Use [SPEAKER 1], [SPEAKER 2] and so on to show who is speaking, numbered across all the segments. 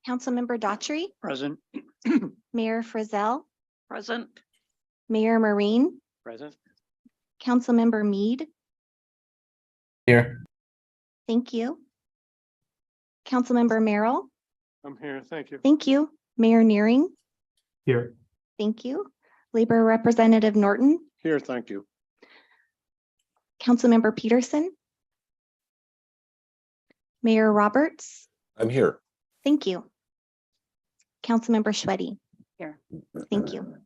[SPEAKER 1] Councilmember Daughtry,
[SPEAKER 2] Present.
[SPEAKER 1] Mayor Frizzell,
[SPEAKER 2] Present.
[SPEAKER 1] Mayor Marine,
[SPEAKER 2] Present.
[SPEAKER 1] Councilmember Mead.
[SPEAKER 3] Here.
[SPEAKER 1] Thank you. Councilmember Merrill.
[SPEAKER 2] I'm here. Thank you.
[SPEAKER 1] Thank you. Mayor Nearing.
[SPEAKER 3] Here.
[SPEAKER 1] Thank you. Labor Representative Norton.
[SPEAKER 2] Here. Thank you.
[SPEAKER 1] Councilmember Peterson. Mayor Roberts.
[SPEAKER 4] I'm here.
[SPEAKER 1] Thank you. Councilmember Schweddy.
[SPEAKER 5] Here.
[SPEAKER 1] Thank you.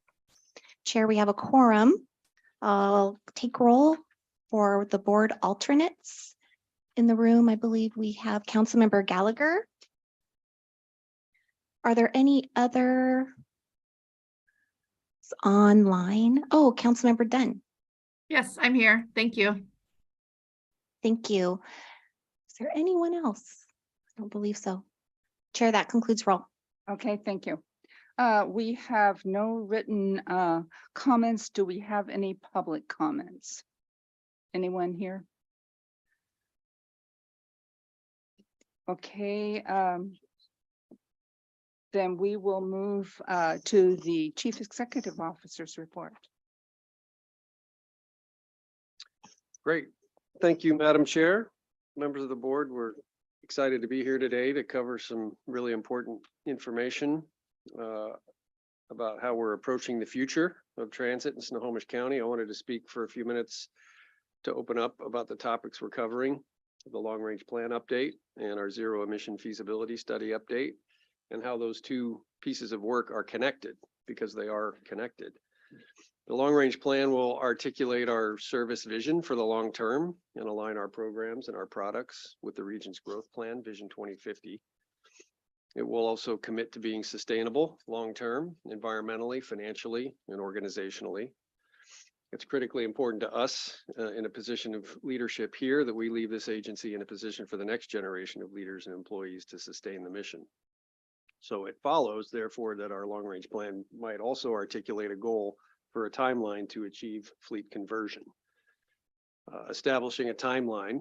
[SPEAKER 1] Chair, we have a quorum. I'll take roll for the board alternates. In the room, I believe we have Councilmember Gallagher. Are there any other online? Oh, Councilmember Dunn.
[SPEAKER 5] Yes, I'm here. Thank you.
[SPEAKER 1] Thank you. Is there anyone else? I don't believe so. Chair, that concludes roll.
[SPEAKER 6] Okay, thank you. We have no written comments. Do we have any public comments? Anyone here? Okay, then we will move to the Chief Executive Officer's report.
[SPEAKER 7] Great. Thank you, Madam Chair. Members of the board, we're excited to be here today to cover some really important information about how we're approaching the future of transit in Snohomish County. I wanted to speak for a few minutes to open up about the topics we're covering, the long range plan update and our zero emission feasibility study update, and how those two pieces of work are connected, because they are connected. The long range plan will articulate our service vision for the long term and align our programs and our products with the region's growth plan, Vision 2050. It will also commit to being sustainable long term, environmentally, financially, and organizationally. It's critically important to us in a position of leadership here that we leave this agency in a position for the next generation of leaders and employees to sustain the mission. So it follows, therefore, that our long range plan might also articulate a goal for a timeline to achieve fleet conversion. Establishing a timeline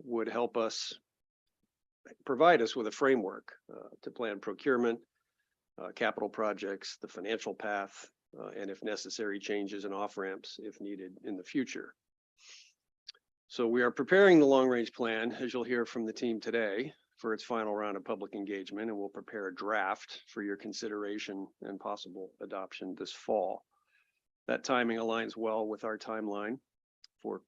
[SPEAKER 7] would help us provide us with a framework to plan procurement, capital projects, the financial path, and if necessary, changes and off-ramps if needed in the future. So we are preparing the long-range plan, as you'll hear from the team today, for its final round of public engagement, and we'll prepare a draft for your consideration and possible adoption this fall. That timing aligns well with our timeline for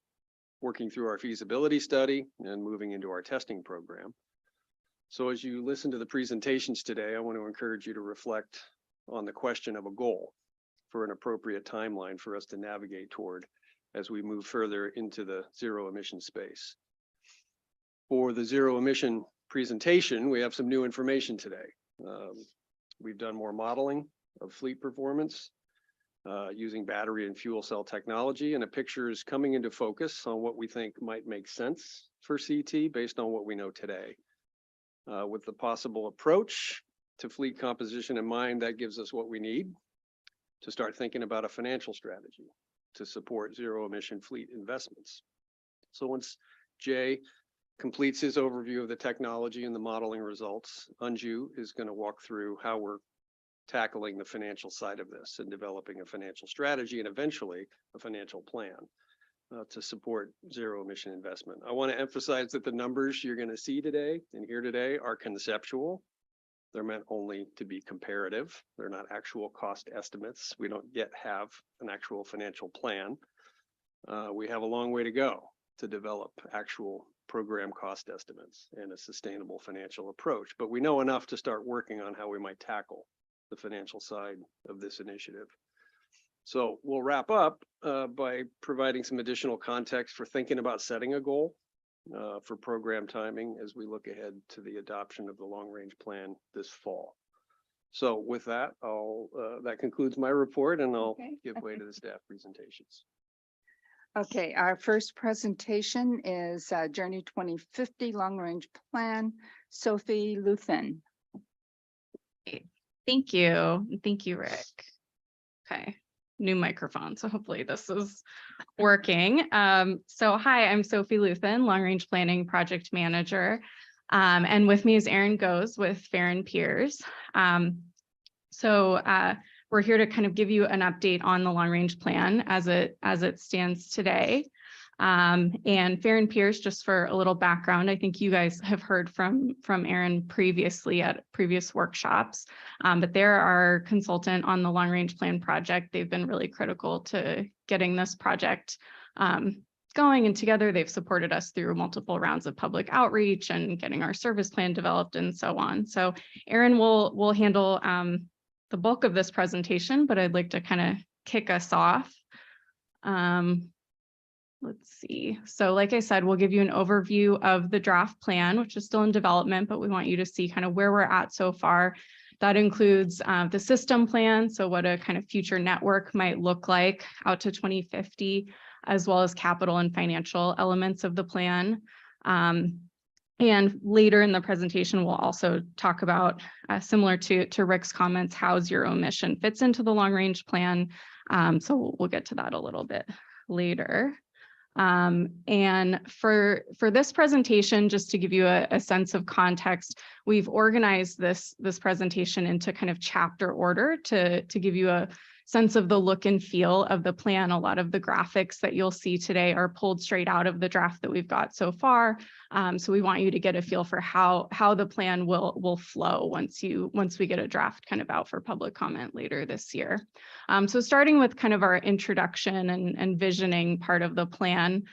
[SPEAKER 7] working through our feasibility study and moving into our testing program. So as you listen to the presentations today, I want to encourage you to reflect on the question of a goal for an appropriate timeline for us to navigate toward as we move further into the zero emission space. For the zero emission presentation, we have some new information today. We've done more modeling of fleet performance using battery and fuel cell technology, and a picture is coming into focus on what we think might make sense for CT based on what we know today. With the possible approach to fleet composition in mind, that gives us what we need to start thinking about a financial strategy to support zero emission fleet investments. So once Jay completes his overview of the technology and the modeling results, Anju is going to walk through how we're tackling the financial side of this and developing a financial strategy and eventually a financial plan to support zero emission investment. I want to emphasize that the numbers you're going to see today and hear today are conceptual. They're meant only to be comparative. They're not actual cost estimates. We don't yet have an actual financial plan. We have a long way to go to develop actual program cost estimates and a sustainable financial approach, but we know enough to start working on how we might tackle the financial side of this initiative. So we'll wrap up by providing some additional context for thinking about setting a goal for program timing as we look ahead to the adoption of the long range plan this fall. So with that, that concludes my report, and I'll give way to the staff presentations.
[SPEAKER 6] Okay, our first presentation is Journey 2050 Long Range Plan. Sophie Luthen.
[SPEAKER 8] Thank you. Thank you, Rick. Okay, new microphone. So hopefully this is working. So hi, I'm Sophie Luthen, Long Range Planning Project Manager. And with me is Erin Goes with Farron Piers. We're here to kind of give you an update on the long range plan as it stands today. And Farron Piers, just for a little background, I think you guys have heard from Erin previously at previous workshops, but they're our consultant on the long range plan project. They've been really critical to getting this project going and together. They've supported us through multiple rounds of public outreach and getting our service plan developed and so on. So Erin will handle the bulk of this presentation, but I'd like to kind of kick us off. Let's see. So like I said, we'll give you an overview of the draft plan, which is still in development, but we want you to see kind of where we're at so far. That includes the system plan, so what a kind of future network might look like out to 2050, as well as capital and financial elements of the plan. And later in the presentation, we'll also talk about, similar to Rick's comments, how zero emission fits into the long range plan. So we'll get to that a little bit later. And for this presentation, just to give you a sense of context, we've organized this presentation into kind of chapter order to give you a sense of the look and feel of the plan. A lot of the graphics that you'll see today are pulled straight out of the draft that we've got so far. So we want you to get a feel for how the plan will flow once we get a draft kind of out for public comment later this year. So starting with kind of our introduction and visioning part of the plan.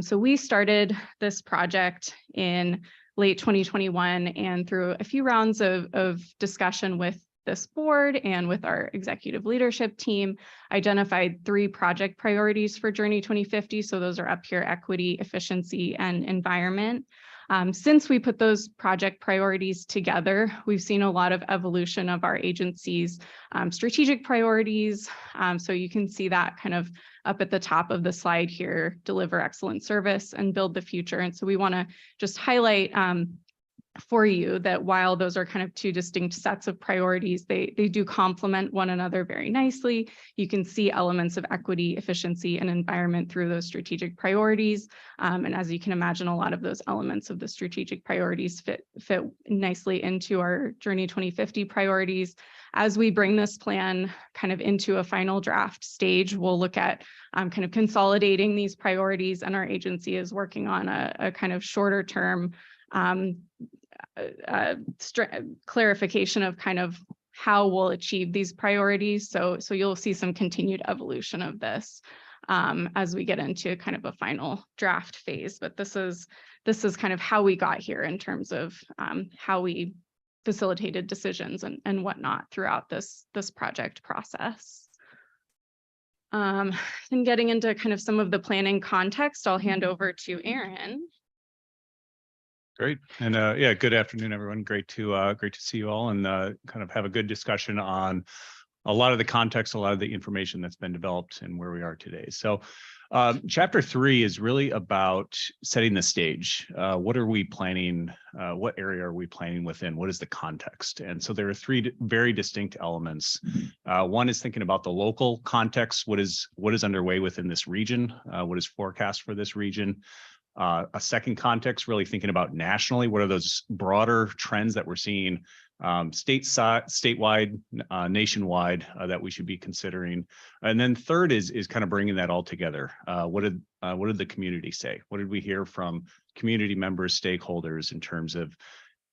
[SPEAKER 8] So we started this project in late 2021 and through a few rounds of discussion with this board and with our executive leadership team, identified 3 project priorities for Journey 2050. So those are up here: equity, efficiency, and environment. Since we put those project priorities together, we've seen a lot of evolution of our agency's strategic priorities. So you can see that kind of up at the top of the slide here: deliver excellent service and build the future. And so we want to just highlight for you that while those are kind of 2 distinct sets of priorities, they do complement one another very nicely. You can see elements of equity, efficiency, and environment through those strategic priorities. And as you can imagine, a lot of those elements of the strategic priorities fit nicely into our Journey 2050 priorities. As we bring this plan kind of into a final draft stage, we'll look at kind of consolidating these priorities, and our agency is working on a kind of shorter term clarification of kind of how we'll achieve these priorities. So you'll see some continued evolution of this as we get into kind of a final draft phase. But this is kind of how we got here in terms of how we facilitated decisions and whatnot throughout this project process. And getting into kind of some of the planning context, I'll hand over to Erin.
[SPEAKER 3] Great. And yeah, good afternoon, everyone. Great to see you all and kind of have a good discussion on a lot of the context, a lot of the information that's been developed and where we are today. So chapter 3 is really about setting the stage. What are we planning? What area are we planning within? What is the context? And so there are 3 very distinct elements. One is thinking about the local context. What is underway within this region? What is forecast for this region? A second context, really thinking about nationally, what are those broader trends that we're seeing statewide, nationwide that we should be considering. And then third is kind of bringing that all together. What did the community say? What did we hear from community members, stakeholders in terms of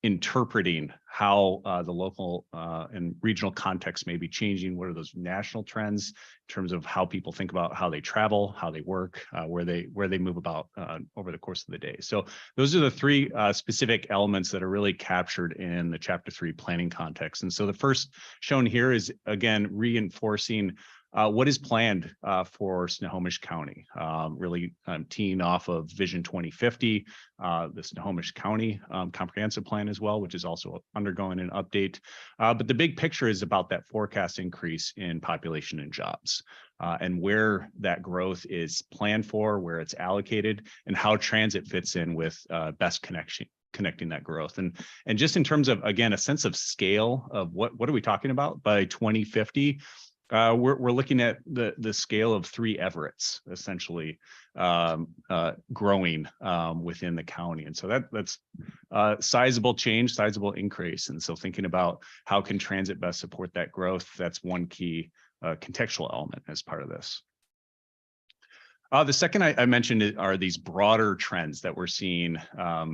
[SPEAKER 3] interpreting how the local and regional context may be changing? What are those national trends in terms of how people think about how they travel, how they work, where they move about over the course of the day? So those are the 3 specific elements that are really captured in the chapter 3 planning context. And so the first shown here is, again, reinforcing what is planned for Snohomish County, really teeing off of Vision 2050, the Snohomish County Comprehensive Plan as well, which is also undergoing an update. But the big picture is about that forecast increase in population and jobs, and where that growth is planned for, where it's allocated, and how transit fits in with best connecting that growth. And just in terms of, again, a sense of scale of what are we talking about by 2050? We're looking at the scale of 3 Everetts, essentially, growing within the county. And so that's sizable change, sizable increase. And so thinking about how can transit best support that growth, that's one key contextual element as part of this. The second I mentioned are these broader trends that we're seeing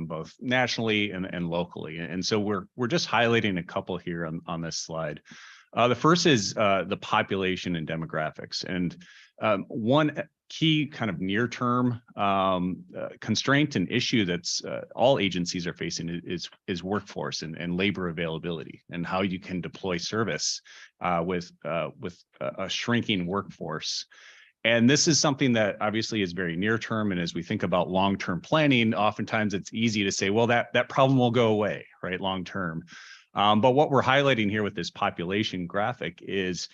[SPEAKER 3] both nationally and locally. And so we're just highlighting a couple here on this slide. The first is the population and demographics. And one key kind of near-term constraint and issue that's all agencies are facing is workforce and labor availability, and how you can deploy service with a shrinking workforce. And this is something that obviously is very near term. And as we think about long-term planning, oftentimes it's easy to say, well, that problem will go away, right, long term. But what we're highlighting here with this population graphic is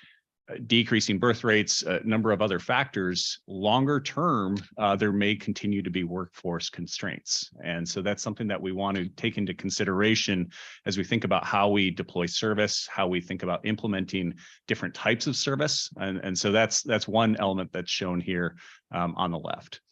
[SPEAKER 3] decreasing birth rates, a number of other factors. Longer term, there may continue to be workforce constraints. And so that's something that we want to take into consideration as we think about how we deploy service, how we think about implementing different types of service. And so that's one element that's shown here on the left.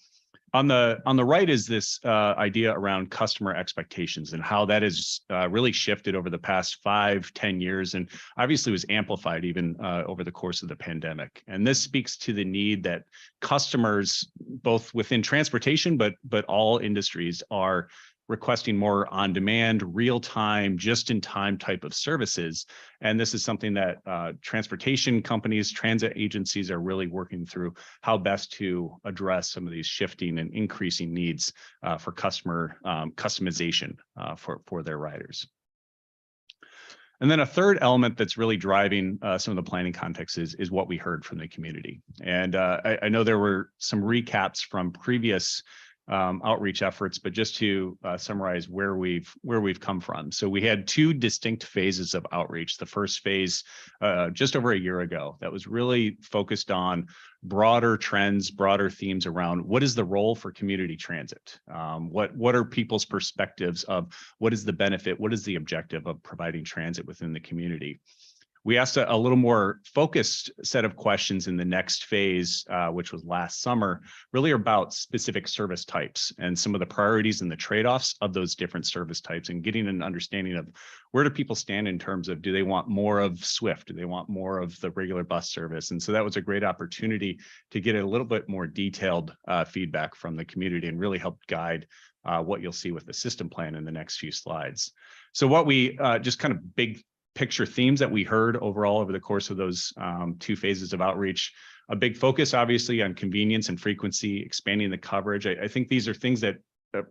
[SPEAKER 3] On the right is this idea around customer expectations and how that has really shifted over the past 5-10 years, and obviously was amplified even over the course of the pandemic. And this speaks to the need that customers, both within transportation, but all industries, are requesting more on-demand, real-time, just-in-time type of services. And this is something that transportation companies, transit agencies are really working through how best to address some of these shifting and increasing needs for customer customization for their riders. And then a third element that's really driving some of the planning context is what we heard from the community. And I know there were some recaps from previous outreach efforts, but just to summarize where we've come from. So we had 2 distinct phases of outreach. The first phase just over a year ago that was really focused on broader trends, broader themes around what is the role for community transit? What are people's perspectives of what is the benefit? What is the objective of providing transit within the community? We asked a little more focused set of questions in the next phase, which was last summer, really about specific service types and some of the priorities and the trade-offs of those different service types, and getting an understanding of where do people stand in terms of, do they want more of Swift? Do they want more of the regular bus service? And so that was a great opportunity to get a little bit more detailed feedback from the community and really help guide what you'll see with the system plan in the next few slides. So what we just kind of big picture themes that we heard overall over the course of those 2 phases of outreach. A big focus, obviously, on convenience and frequency, expanding the coverage. I think these are things that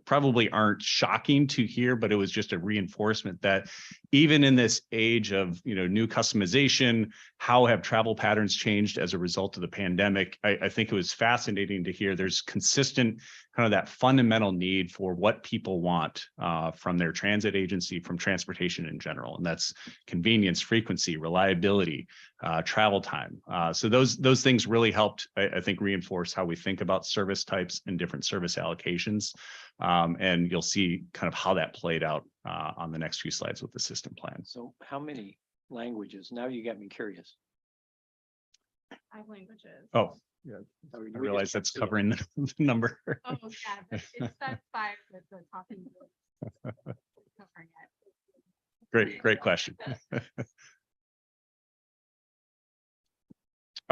[SPEAKER 3] probably aren't shocking to hear, but it was just a reinforcement that even in this age of new customization, how have travel patterns changed as a result of the pandemic? I think it was fascinating to hear there's consistent kind of that fundamental need for what people want from their transit agency, from transportation in general, and that's convenience, frequency, reliability, travel time. So those things really helped, I think, reinforce how we think about service types and different service allocations. And you'll see kind of how that played out on the next few slides with the system plan.
[SPEAKER 2] So how many languages? Now you got me curious.
[SPEAKER 8] 5 languages.
[SPEAKER 3] Oh, yeah, I realize that's covering the number.
[SPEAKER 8] Oh, yeah, but it's that 5 with the talking. Covering it.
[SPEAKER 3] Great question.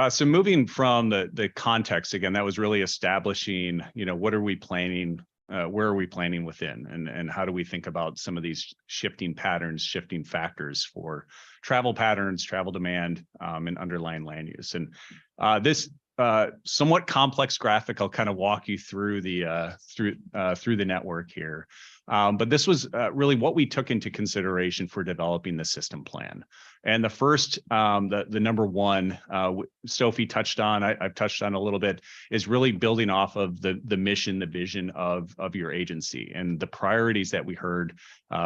[SPEAKER 3] So moving from the context, again, that was really establishing, what are we planning, where are we planning within, and how do we think about some of these shifting patterns, shifting factors for travel patterns, travel demand, and underlying land use. And this somewhat complex graphic, I'll kind of walk you through the through the network here. But this was really what we took into consideration for developing the system plan. And the first, the number one, Sophie touched on, I've touched on a little bit, is really building off of the mission, the vision of your agency, and the priorities that we heard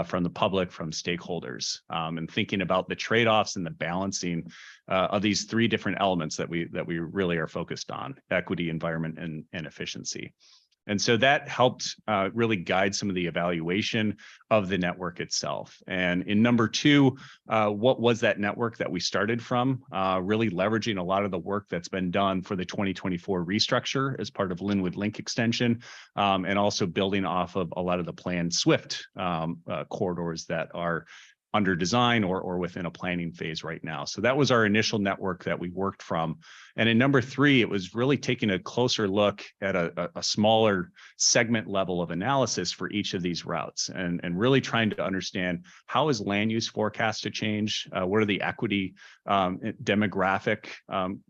[SPEAKER 3] from the public, from stakeholders, and thinking about the trade-offs and the balancing of these 3 different elements that we really are focused on: equity, environment, and efficiency. And so that helped really guide some of the evaluation of the network itself. And in number 2, what was that network that we started from? Really leveraging a lot of the work that's been done for the 2024 restructure as part of Linwood Link extension, and also building off of a lot of the planned SWIFT corridors that are under design or within a planning phase right now. So that was our initial network that we worked from. And in number 3, it was really taking a closer look at a smaller segment level of analysis for each of these routes and really trying to understand how is land use forecast to change? What are the equity demographic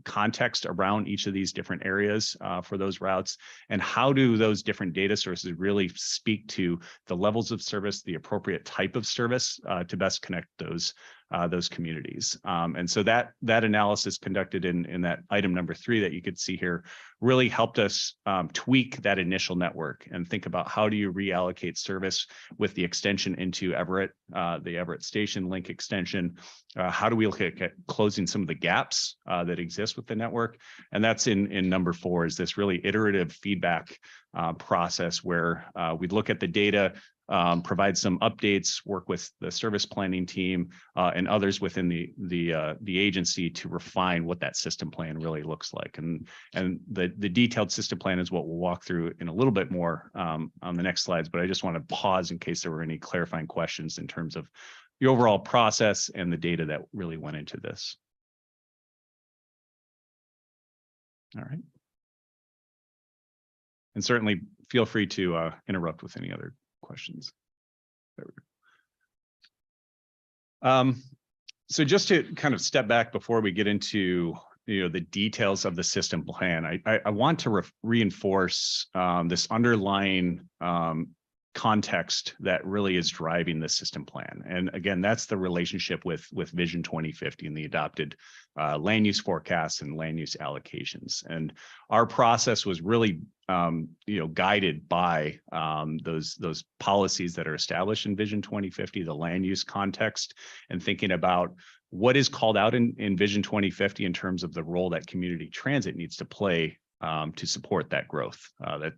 [SPEAKER 3] context around each of these different areas for those routes? And how do those different data sources really speak to the levels of service, the appropriate type of service to best connect those communities. And so that analysis conducted in that item number 3 that you could see here really helped us tweak that initial network and think about how do you reallocate service with the extension into Everett, the Everett Station Link extension. How do we look at closing some of the gaps that exist with the network? And that's in number 4, is this really iterative feedback process where we look at the data, provide some updates, work with the service planning team and others within the agency to refine what that system plan really looks like. And the detailed system plan is what we'll walk through in a little bit more on the next slides, but I just want to pause in case there were any clarifying questions in terms of the overall process and the data that really went into this. All right. And certainly feel free to interrupt with any other questions. There we go. So just to kind of step back before we get into the details of the system plan, I want to reinforce this underlying context that really is driving the system plan. And again, that's the relationship with Vision 2050 and the adopted land use forecasts and land use allocations. And our process was really guided by those policies that are established in Vision 2050, the land use context, and thinking about what is called out in Vision 2050 in terms of the role that community transit needs to play to support that growth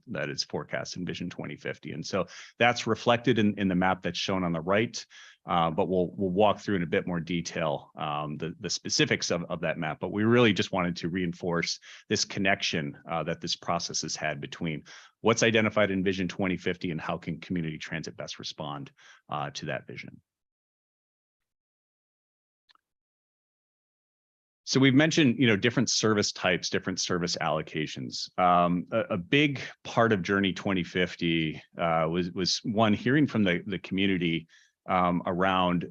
[SPEAKER 3] that is forecast in Vision 2050. And so that's reflected in the map that's shown on the right, but we'll walk through in a bit more detail the specifics of that map. But we really just wanted to reinforce this connection that this process has had between what's identified in Vision 2050 and how can community transit best respond to that vision. So we've mentioned, different service types, different service allocations. A big part of Journey 2050 was one, hearing from the community around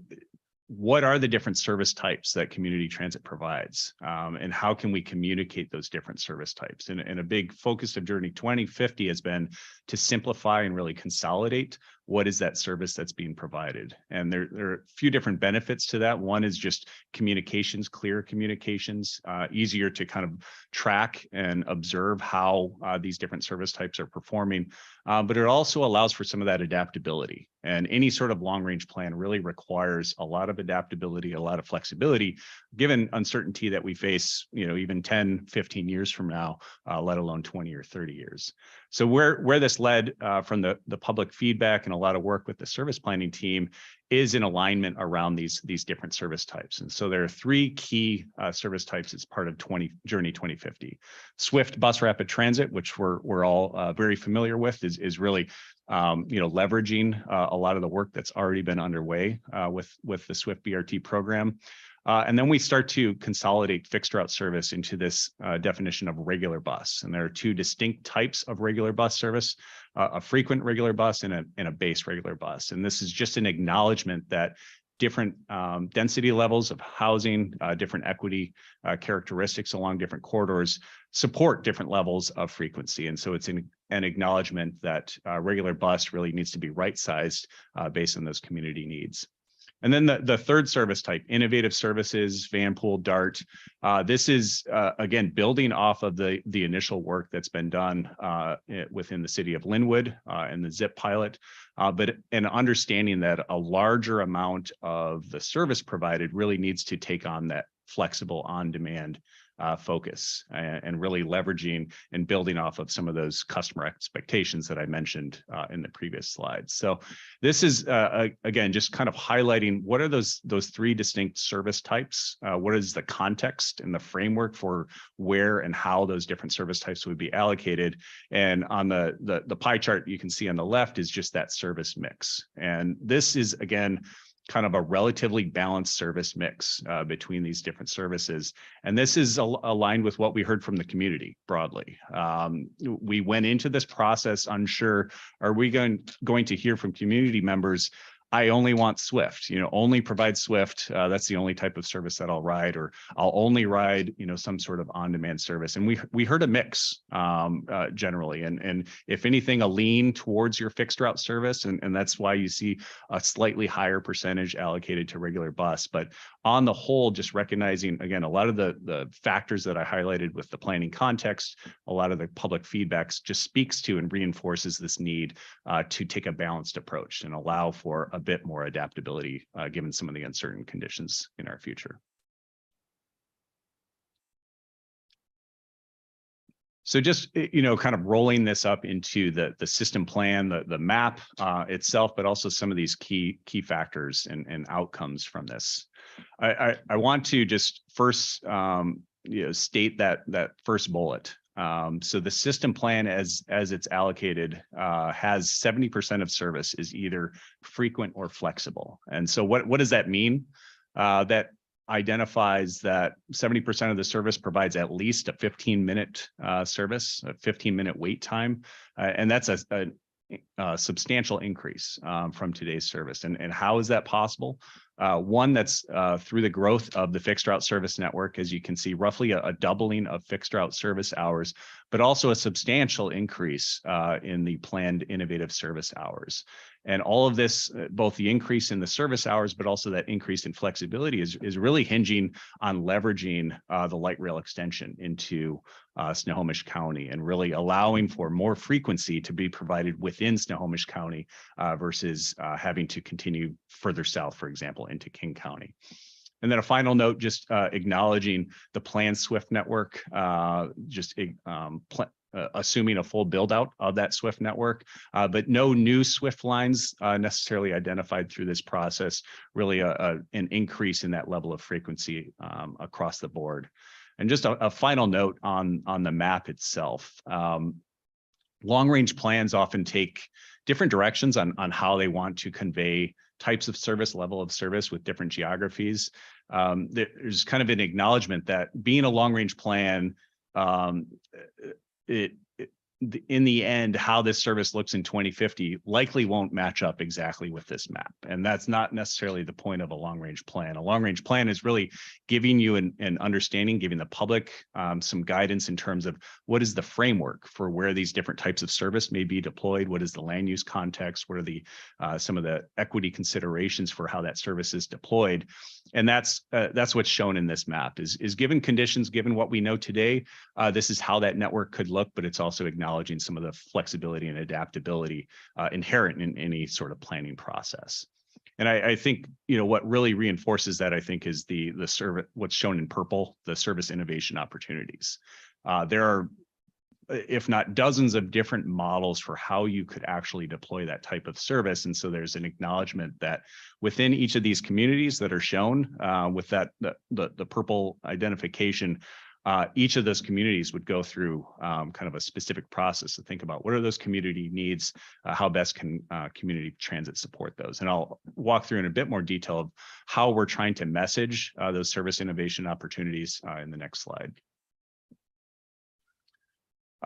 [SPEAKER 3] what are the different service types that community transit provides, and how can we communicate those different service types? And a big focus of Journey 2050 has been to simplify and really consolidate what is that service that's being provided. And there are a few different benefits to that. One is just communications, clear communications, easier to kind of track and observe how these different service types are performing. But it also allows for some of that adaptability. And any sort of long-range plan really requires a lot of adaptability, a lot of flexibility, given uncertainty that we face, even 10, 15 years from now, let alone 20 or 30 years. So where this led from the public feedback and a lot of work with the service planning team is in alignment around these different service types. And so there are 3 key service types as part of Journey 2050. Swift Bus Rapid Transit, which we're all very familiar with, is really leveraging a lot of the work that's already been underway with the Swift BRT program. And then we start to consolidate fixed route service into this definition of regular bus. And there are 2 distinct types of regular bus service, a frequent regular bus and a base regular bus. And this is just an acknowledgement that different density levels of housing, different equity characteristics along different corridors support different levels of frequency. And so it's an acknowledgement that regular bus really needs to be right-sized based on those community needs. And then the third service type, innovative services, Vanpool, DART. This is, again, building off of the initial work that's been done within the city of Linwood and the ZIP pilot, but an understanding that a larger amount of the service provided really needs to take on that flexible on-demand focus and really leveraging and building off of some of those customer expectations that I mentioned in the previous slides. So this is again just kind of highlighting what are those three distinct service types. What is the context and the framework for where and how those different service types would be allocated. And on the pie chart you can see on the left is just that service mix. And this is again kind of a relatively balanced service mix between these different services. And this is aligned with what we heard from the community broadly. We went into this process unsure, are we going to hear from community members, I only want Swift, only provide Swift. That's the only type of service that I'll ride, or I'll only ride, some sort of on-demand service. And we heard a mix generally, and if anything, a lean towards your fixed route service, and that's why you see a slightly higher percentage allocated to regular bus. But on the whole, just recognizing again a lot of the factors that I highlighted with the planning context, a lot of the public feedbacks just speaks to and reinforces this need to take a balanced approach and allow for a bit more adaptability given some of the uncertain conditions in our future. So just, kind of rolling this up into the system plan, the map itself, but also some of these key factors and outcomes from this. I want to just first, state that first bullet. So the system plan as it's allocated has 70% of service is either frequent or flexible. And so what does that mean? That identifies that 70% of the service provides at least a 15-minute service, a 15-minute wait time. And that's a substantial increase from today's service. And how is that possible? One, that's through the growth of the fixed route service network, as you can see, roughly a doubling of fixed route service hours, but also a substantial increase in the planned innovative service hours. And all of this, both the increase in the service hours, but also that increase in flexibility is really hinging on leveraging the light rail extension into Snohomish County and really allowing for more frequency to be provided within Snohomish County versus having to continue further south, for example, into King County. And then a final note, just acknowledging the planned SWIFT network, assuming a full build out of that SWIFT network, but no new SWIFT lines necessarily identified through this process, really an increase in that level of frequency across the board. And just a final note on the map itself. Long range plans often take different directions on how they want to convey types of service, level of service with different geographies. There's kind of an acknowledgement that being a long range plan, in the end, how this service looks in 2050 likely won't match up exactly with this map. And that's not necessarily the point of a long range plan. A long range plan is really giving you an understanding, giving the public some guidance in terms of what is the framework for where these different types of service may be deployed, what is the land use context, what are the some of the equity considerations for how that service is deployed. And that's what's shown in this map is given conditions, given what we know today, this is how that network could look, but it's also acknowledging some of the flexibility and adaptability inherent in any sort of planning process. And I think, what really reinforces that, I think, is the service, what's shown in purple, the service innovation opportunities. There are, if not dozens of different models for how you could actually deploy that type of service. And so there's an acknowledgement that within each of these communities that are shown with that the purple identification, each of those communities would go through kind of a specific process to think about what are those community needs, how best can community transit support those. And I'll walk through in a bit more detail of how we're trying to message those service innovation opportunities in the next slide.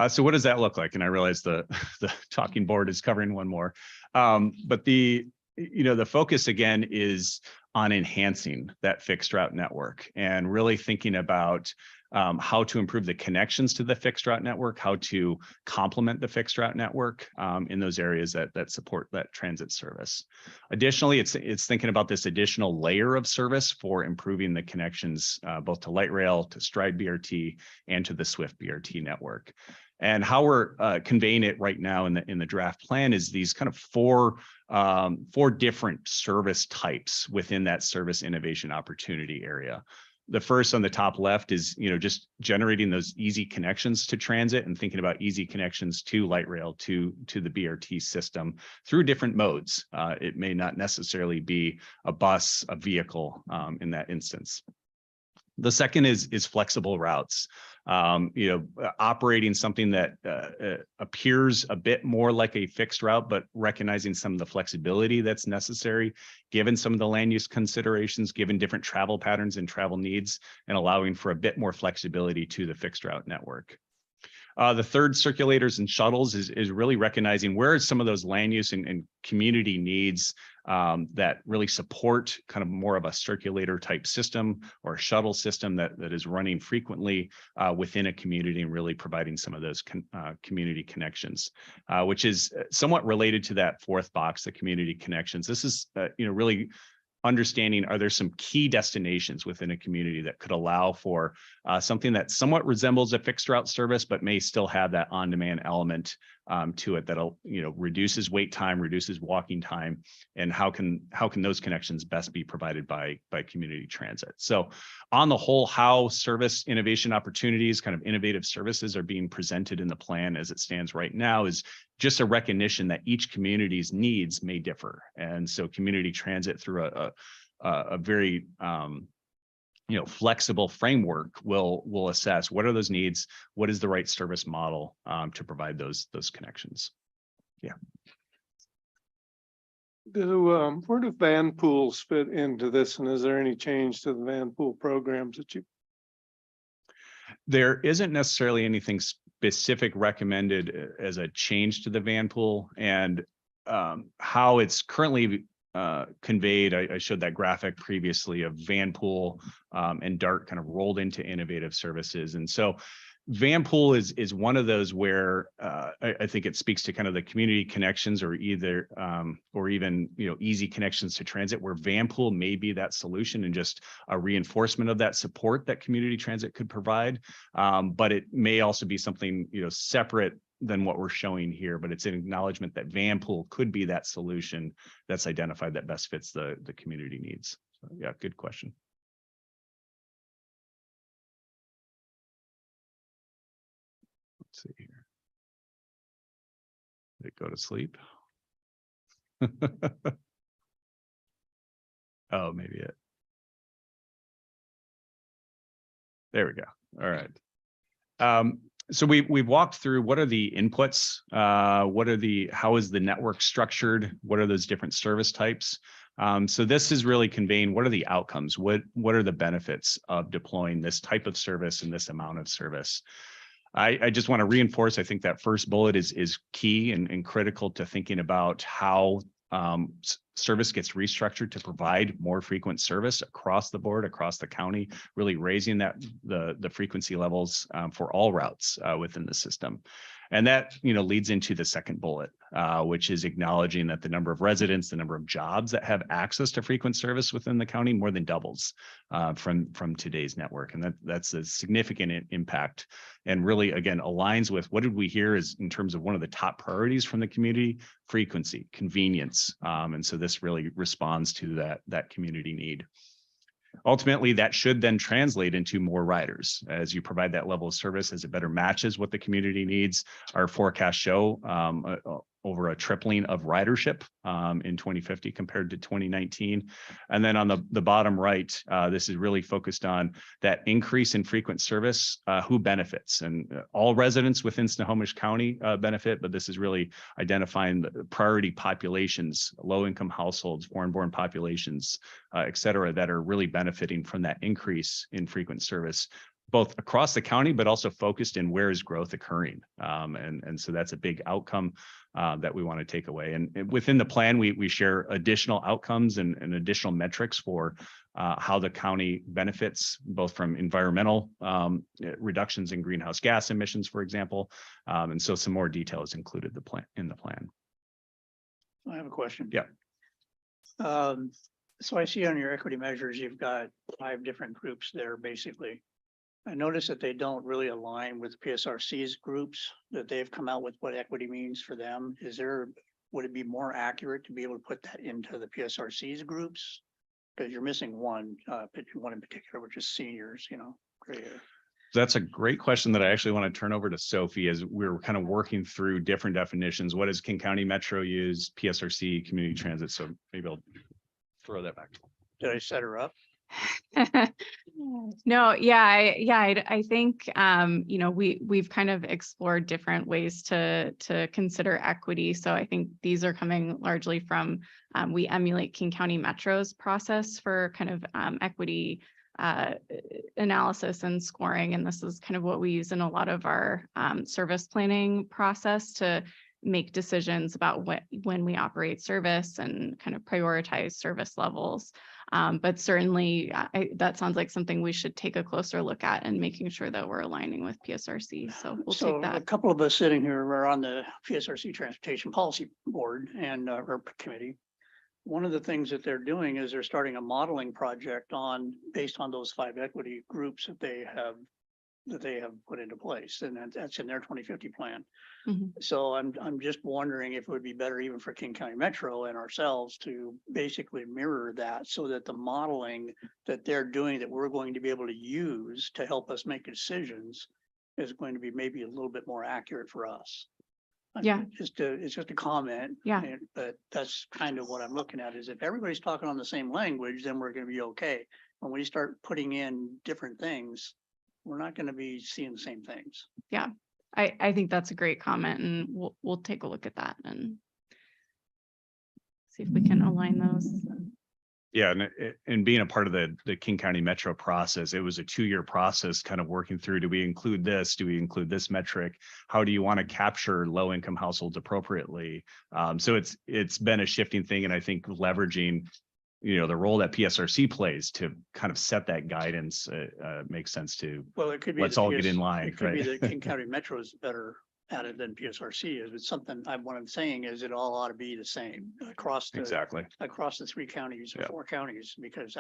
[SPEAKER 3] So what does that look like? And I realize the talking board is covering one more, but the focus again is on enhancing that fixed route network and really thinking about how to improve the connections to the fixed route network, how to complement the fixed route network in those areas that support that transit service. Additionally, it's thinking about this additional layer of service for improving the connections both to light rail, to Stride BRT, and to the Swift BRT network. And how we're conveying it right now in the draft plan is these kind of four different service types within that service innovation opportunity area. The first on the top left is, just generating those easy connections to transit and thinking about easy connections to light rail, to the BRT system through different modes. It may not necessarily be a bus, a vehicle in that instance. The second is flexible routes. Operating something that appears a bit more like a fixed route, but recognizing some of the flexibility that's necessary, given some of the land use considerations, given different travel patterns and travel needs, and allowing for a bit more flexibility to the fixed route network. The third, circulators and shuttles, is really recognizing where are some of those land use and community needs that really support kind of more of a circulator type system or a shuttle system that is running frequently within a community and really providing some of those community connections, which is somewhat related to that fourth box, the community connections. This is, really understanding, are there some key destinations within a community that could allow for something that somewhat resembles a fixed route service, but may still have that on-demand element to it that'll, reduces wait time, reduces walking time, and how can those connections best be provided by community transit? So on the whole, how service innovation opportunities, kind of innovative services are being presented in the plan as it stands right now is just a recognition that each community's needs may differ. And so community transit through a very flexible framework will assess what are those needs, what is the right service model to provide those connections. Yeah.
[SPEAKER 4] Where do van pools fit into this, and is there any change to the van pool programs that you?
[SPEAKER 3] There isn't necessarily anything specific recommended as a change to the van pool, and how it's currently conveyed. I showed that graphic previously of van pool and DART kind of rolled into innovative services. And so van pool is one of those where I think it speaks to kind of the community connections or either or even easy connections to transit, where van pool may be that solution and just a reinforcement of that support that community transit could provide. But it may also be something separate than what we're showing here, but it's an acknowledgement that van pool could be that solution that's identified that best fits the community needs. So, yeah, good question. Let's see here. Did it go to sleep? Oh, maybe it. There we go. All right. So we've walked through what are the inputs, how is the network structured, what are those different service types. So this is really conveying what are the outcomes, what are the benefits of deploying this type of service and this amount of service. I just want to reinforce, I think that first bullet is key and critical to thinking about how service gets restructured to provide more frequent service across the board, across the county, really raising the frequency levels for all routes within the system. And that leads into the second bullet, which is acknowledging that the number of residents, the number of jobs that have access to frequent service within the county more than doubles from today's network. And that's a significant impact and really, again, aligns with what did we hear is in terms of one of the top priorities from the community: frequency, convenience. And so this really responds to that community need. Ultimately, that should then translate into more riders as you provide that level of service, as it better matches what the community needs. Our forecasts show over a tripling of ridership in 2050 compared to 2019. And then on the bottom right, this is really focused on that increase in frequent service, who benefits. And all residents within Snohomish County benefit, but this is really identifying the priority populations, low-income households, foreign-born populations, et cetera, that are really benefiting from that increase in frequent service, both across the county, but also focused in where is growth occurring. And so that's a big outcome that we want to take away. And within the plan, we share additional outcomes and additional metrics for how the county benefits, both from environmental reductions in greenhouse gas emissions, for example. And so some more detail is included in the plan.
[SPEAKER 9] I have a question.
[SPEAKER 3] Yeah.
[SPEAKER 9] So I see on your equity measures, you've got 5 different groups there, basically. I notice that they don't really align with PSRC's groups, that they've come out with what equity means for them. Would it be more accurate to be able to put that into the PSRC's groups? Because you're missing one, one in particular, which is seniors, gray hair.
[SPEAKER 3] That's a great question that I actually want to turn over to Sophie as we're kind of working through different definitions. What does King County Metro use, PSRC, community transit? So maybe I'll throw that back.
[SPEAKER 9] Did I set her up?
[SPEAKER 8] No, yeah, I think, we've kind of explored different ways to consider equity. So I think these are coming largely from, we emulate King County Metro's process for kind of equity analysis and scoring. And this is kind of what we use in a lot of our service planning process to make decisions about when we operate service and kind of prioritize service levels. But certainly that sounds like something we should take a closer look at and making sure that we're aligning with PSRC. So we'll
[SPEAKER 9] So
[SPEAKER 8] take
[SPEAKER 9] a
[SPEAKER 8] that.
[SPEAKER 9] couple of us sitting here are on the PSRC Transportation Policy Board and or committee. One of the things that they're doing is they're starting a modeling project based on those 5 equity groups that they have put into place, and that's in their 2050 plan.
[SPEAKER 8] Mhm.
[SPEAKER 9] So I'm just wondering if it would be better even for King County Metro and ourselves to basically mirror that, so that the modeling that they're doing that we're going to be able to use to help us make decisions is going to be maybe a little bit more accurate for us.
[SPEAKER 8] Yeah.
[SPEAKER 9] It's just a comment.
[SPEAKER 8] Yeah.
[SPEAKER 9] But that's kind of what I'm looking at, is if everybody's talking on the same language, then we're gonna be okay. When we start putting in different things, we're not gonna be seeing the same things.
[SPEAKER 8] I think that's a great comment, and we'll take a look at that and see if we can align those.
[SPEAKER 3] Yeah, and being a part of the King County Metro process, it was a 2-year process kind of working through, do we include this? Do we include this metric? How do you want to capture low income households appropriately? So it's been a shifting thing, and I think leveraging, the role that PSRC plays to kind of set that guidance makes sense too.
[SPEAKER 9] Well, it could be.
[SPEAKER 3] Let's
[SPEAKER 9] that
[SPEAKER 3] all get in line,
[SPEAKER 9] It could be
[SPEAKER 3] right?
[SPEAKER 9] that King County Metro is better at it than PSRC is. It's something, what I'm saying is it all ought to be the same across the 3 counties or
[SPEAKER 3] Yeah.
[SPEAKER 9] 4 counties, because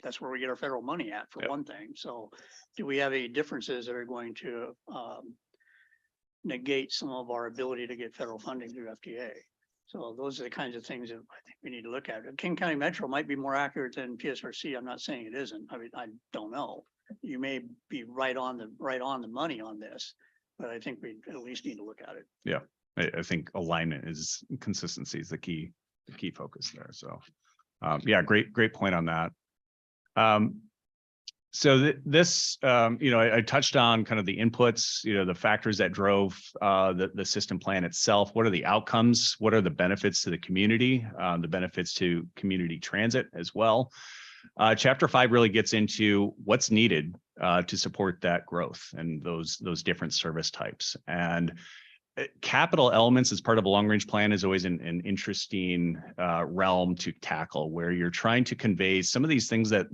[SPEAKER 9] that's where we get our federal money at, for
[SPEAKER 3] Yep.
[SPEAKER 9] one thing. So do we have any differences that are going to negate some of our ability to get federal funding through FDA? So those are the kinds of things that I think we need to look at. King County Metro might be more accurate than PSRC. I'm not saying it isn't. I mean, I don't know. You may be right on the money on this, but I think we at least need to look at it.
[SPEAKER 3] I think alignment is consistency is the key focus there. So, yeah, great point on that. So this, I touched on kind of the inputs, the factors that drove the system plan itself. What are the outcomes? What are the benefits to the community? The benefits to community transit as well. Chapter 5 really gets into what's needed to support that growth and those different service types. And capital elements as part of a long range plan is always an interesting realm to tackle, where you're trying to convey some of these things that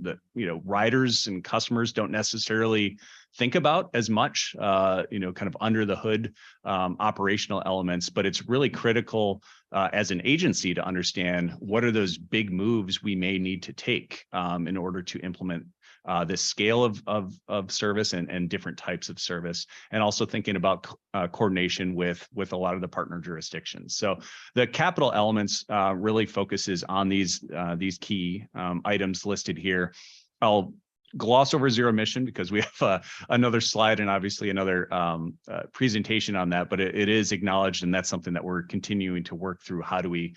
[SPEAKER 3] riders and customers don't necessarily think about as much, kind of under the hood operational elements. But it's really critical as an agency to understand what are those big moves we may need to take in order to implement this scale of service and different types of service, and also thinking about coordination with a lot of the partner jurisdictions. So the capital elements really focuses on these key items listed here. I'll gloss over zero emission because we have another slide and obviously another presentation on that, but it is acknowledged, and that's something that we're continuing to work through. How do we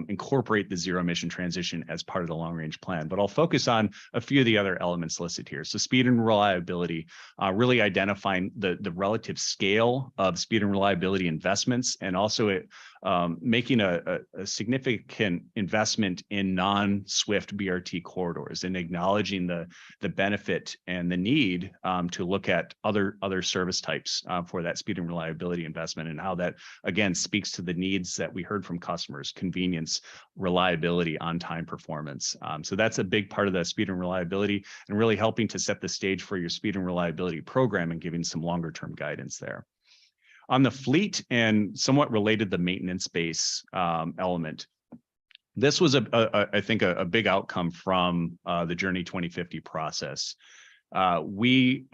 [SPEAKER 3] incorporate the zero emission transition as part of the long range plan? But I'll focus on a few of the other elements listed here. So speed and reliability, really identifying the relative scale of speed and reliability investments, and also making a significant investment in non-SWIFT BRT corridors, and acknowledging the benefit and the need to look at other service types for that speed and reliability investment, and how that again speaks to the needs that we heard from customers: convenience, reliability, on-time performance. So that's a big part of the speed and reliability, and really helping to set the stage for your speed and reliability program and giving some longer term guidance there. On the fleet, and somewhat related, the maintenance base element. This was I think a big outcome from the Journey 2050 process. We,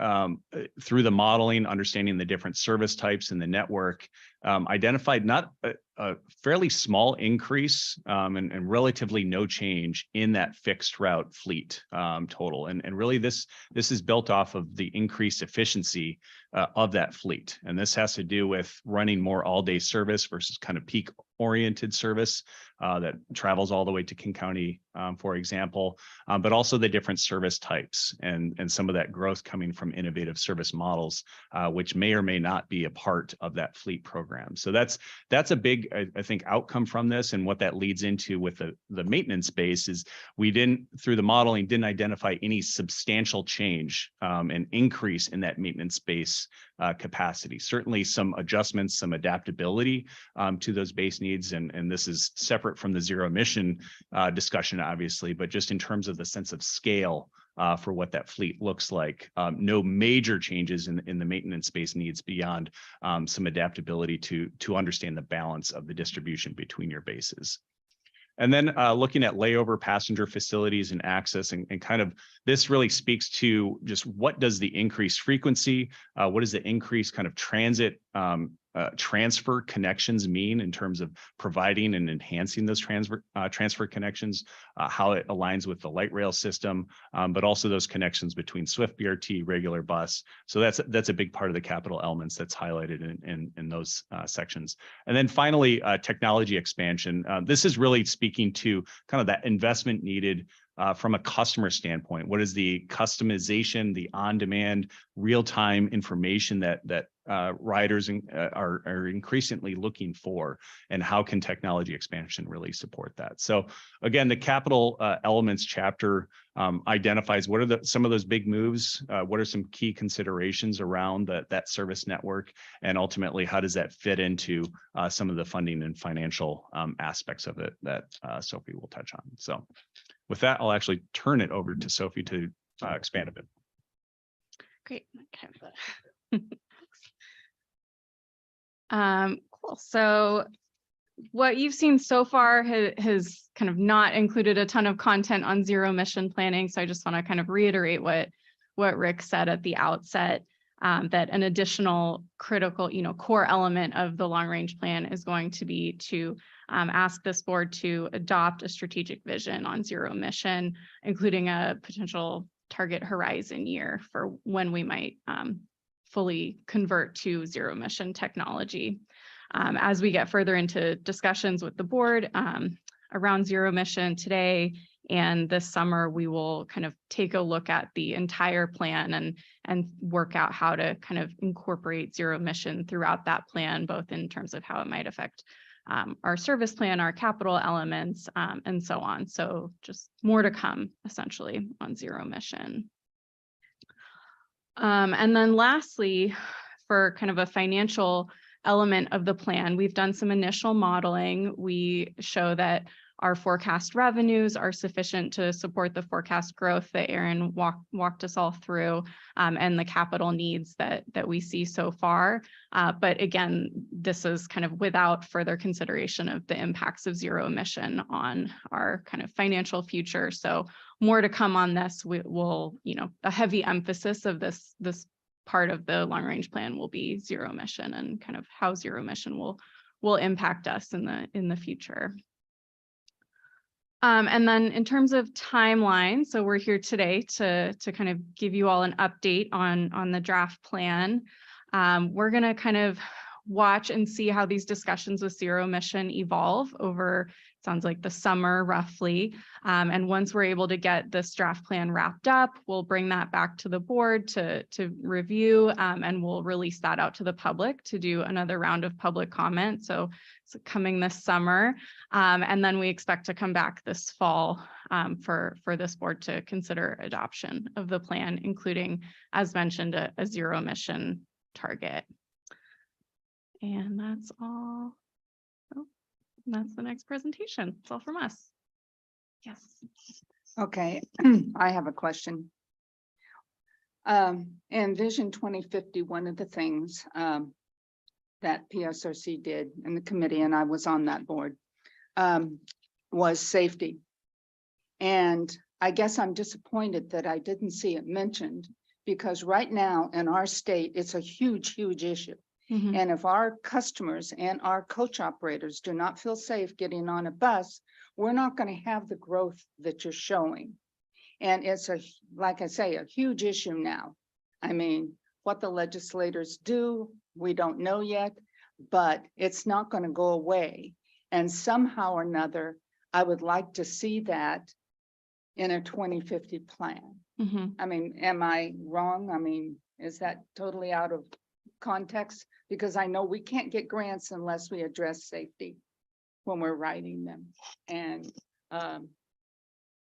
[SPEAKER 3] through the modeling, understanding the different service types in the network, identified not a fairly small increase and relatively no change in that fixed route fleet total. And really this is built off of the increased efficiency of that fleet. And this has to do with running more all-day service versus kind of peak oriented service that travels all the way to King County, for example, but also the different service types and some of that growth coming from innovative service models, which may or may not be a part of that fleet program. So that's a big, I think, outcome from this. And what that leads into with the maintenance base is we didn't, through the modeling, didn't identify any substantial change and increase in that maintenance base capacity. Certainly some adjustments, some adaptability to those base needs. And this is separate from the zero emission discussion, obviously, but just in terms of the sense of scale for what that fleet looks like. No major changes in the maintenance base needs beyond some adaptability to understand the balance of the distribution between your bases. And then looking at layover passenger facilities and access and kind of this really speaks to just what does the increased frequency, what does the increased kind of transit transfer connections mean in terms of providing and enhancing those transfer connections, how it aligns with the light rail system, but also those connections between Swift BRT, regular bus. So that's a big part of the capital elements that's highlighted in those sections. And then finally, technology expansion. This is really speaking to kind of that investment needed from a customer standpoint. What is the customization, the on-demand, real-time information that riders are increasingly looking for, and how can technology expansion really support that? So again, the capital elements chapter identifies what are some of those big moves, what are some key considerations around that service network, and ultimately how does that fit into some of the funding and financial aspects of it that Sophie will touch on. So with that, I'll actually turn it over to Sophie to expand a bit.
[SPEAKER 8] Great. Cool. So what you've seen so far has kind of not included a ton of content on zero emission planning. So I just want to kind of reiterate what Rick said at the outset, that an additional critical, core element of the long range plan is going to be to ask this board to adopt a strategic vision on zero emission, including a potential target horizon year for when we might fully convert to zero emission technology. As we get further into discussions with the board around zero emission today and this summer, we will kind of take a look at the entire plan and work out how to kind of incorporate zero emission throughout that plan, both in terms of how it might affect our service plan, our capital elements, and so on. So just more to come essentially on zero emission. And then lastly, for kind of a financial element of the plan, we've done some initial modeling. We show that our forecast revenues are sufficient to support the forecast growth that Aaron walked us all through, and the capital needs that we see so far. But again, this is kind of without further consideration of the impacts of zero emission on our kind of financial future. So more to come on this. We will, a heavy emphasis of this part of the long range plan will be zero emission and kind of how zero emission will impact us in the future. And then in terms of timeline, so we're here today to kind of give you all an update on the draft plan. We're going to kind of watch and see how these discussions with zero emission evolve over, sounds like the summer roughly. And once we're able to get this draft plan wrapped up, we'll bring that back to the board to review, and we'll release that out to the public to do another round of public comment. So it's coming this summer. And then we expect to come back this fall for this board to consider adoption of the plan, including, as mentioned, a zero emission target. And that's all. Oh, that's the next presentation. It's all from us. Yes.
[SPEAKER 6] Okay, I have a question. In Vision 2050, one of the things that PSRC did in the committee, and I was on that board, was safety. And I guess I'm disappointed that I didn't see it mentioned, because right now in our state, it's a huge, huge issue.
[SPEAKER 8] Mhm.
[SPEAKER 6] And if our customers and our coach operators do not feel safe getting on a bus, we're not going to have the growth that you're showing. And it's like I say, a huge issue now. I mean, what the legislators do, we don't know yet, but it's not going to go away. And somehow or another, I would like to see that in a 2050 plan.
[SPEAKER 8] Mhm.
[SPEAKER 6] I mean, am I wrong? I mean, is that totally out of context? Because I know we can't get grants unless we address safety when we're writing them. And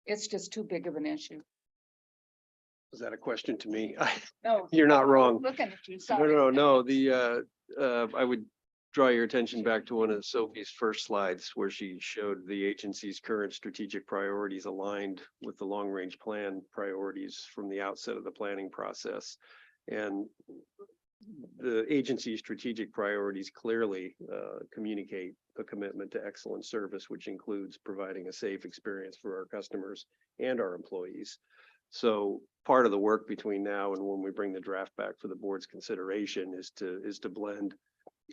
[SPEAKER 6] it's just too big of an issue.
[SPEAKER 7] Was that a question to me?
[SPEAKER 6] No.
[SPEAKER 7] You're not wrong.
[SPEAKER 6] Looking at you,
[SPEAKER 7] No,
[SPEAKER 6] sorry.
[SPEAKER 7] no, I would draw your attention back to one of Sophie's first slides where she showed the agency's current strategic priorities aligned with the long-range plan priorities from the outset of the planning process. And the agency's strategic priorities clearly communicate a commitment to excellent service, which includes providing a safe experience for our customers and our employees. So part of the work between now and when we bring the draft back for the board's consideration is to blend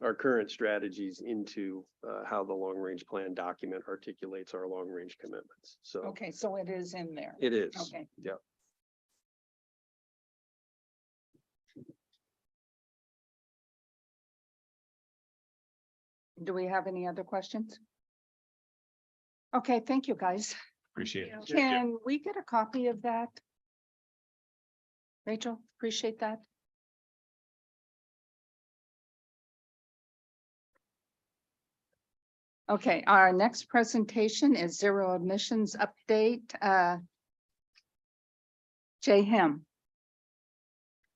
[SPEAKER 7] our current strategies into how the long range plan document articulates our long range commitments. So
[SPEAKER 6] Okay, so it is in there.
[SPEAKER 7] it is.
[SPEAKER 6] Okay.
[SPEAKER 7] Yeah.
[SPEAKER 6] Do we have any other questions? Okay, thank you, guys.
[SPEAKER 3] Appreciate it.
[SPEAKER 6] Can we get a copy of that? Rachel, appreciate that. Okay, our next presentation is zero emissions update. Jay Him.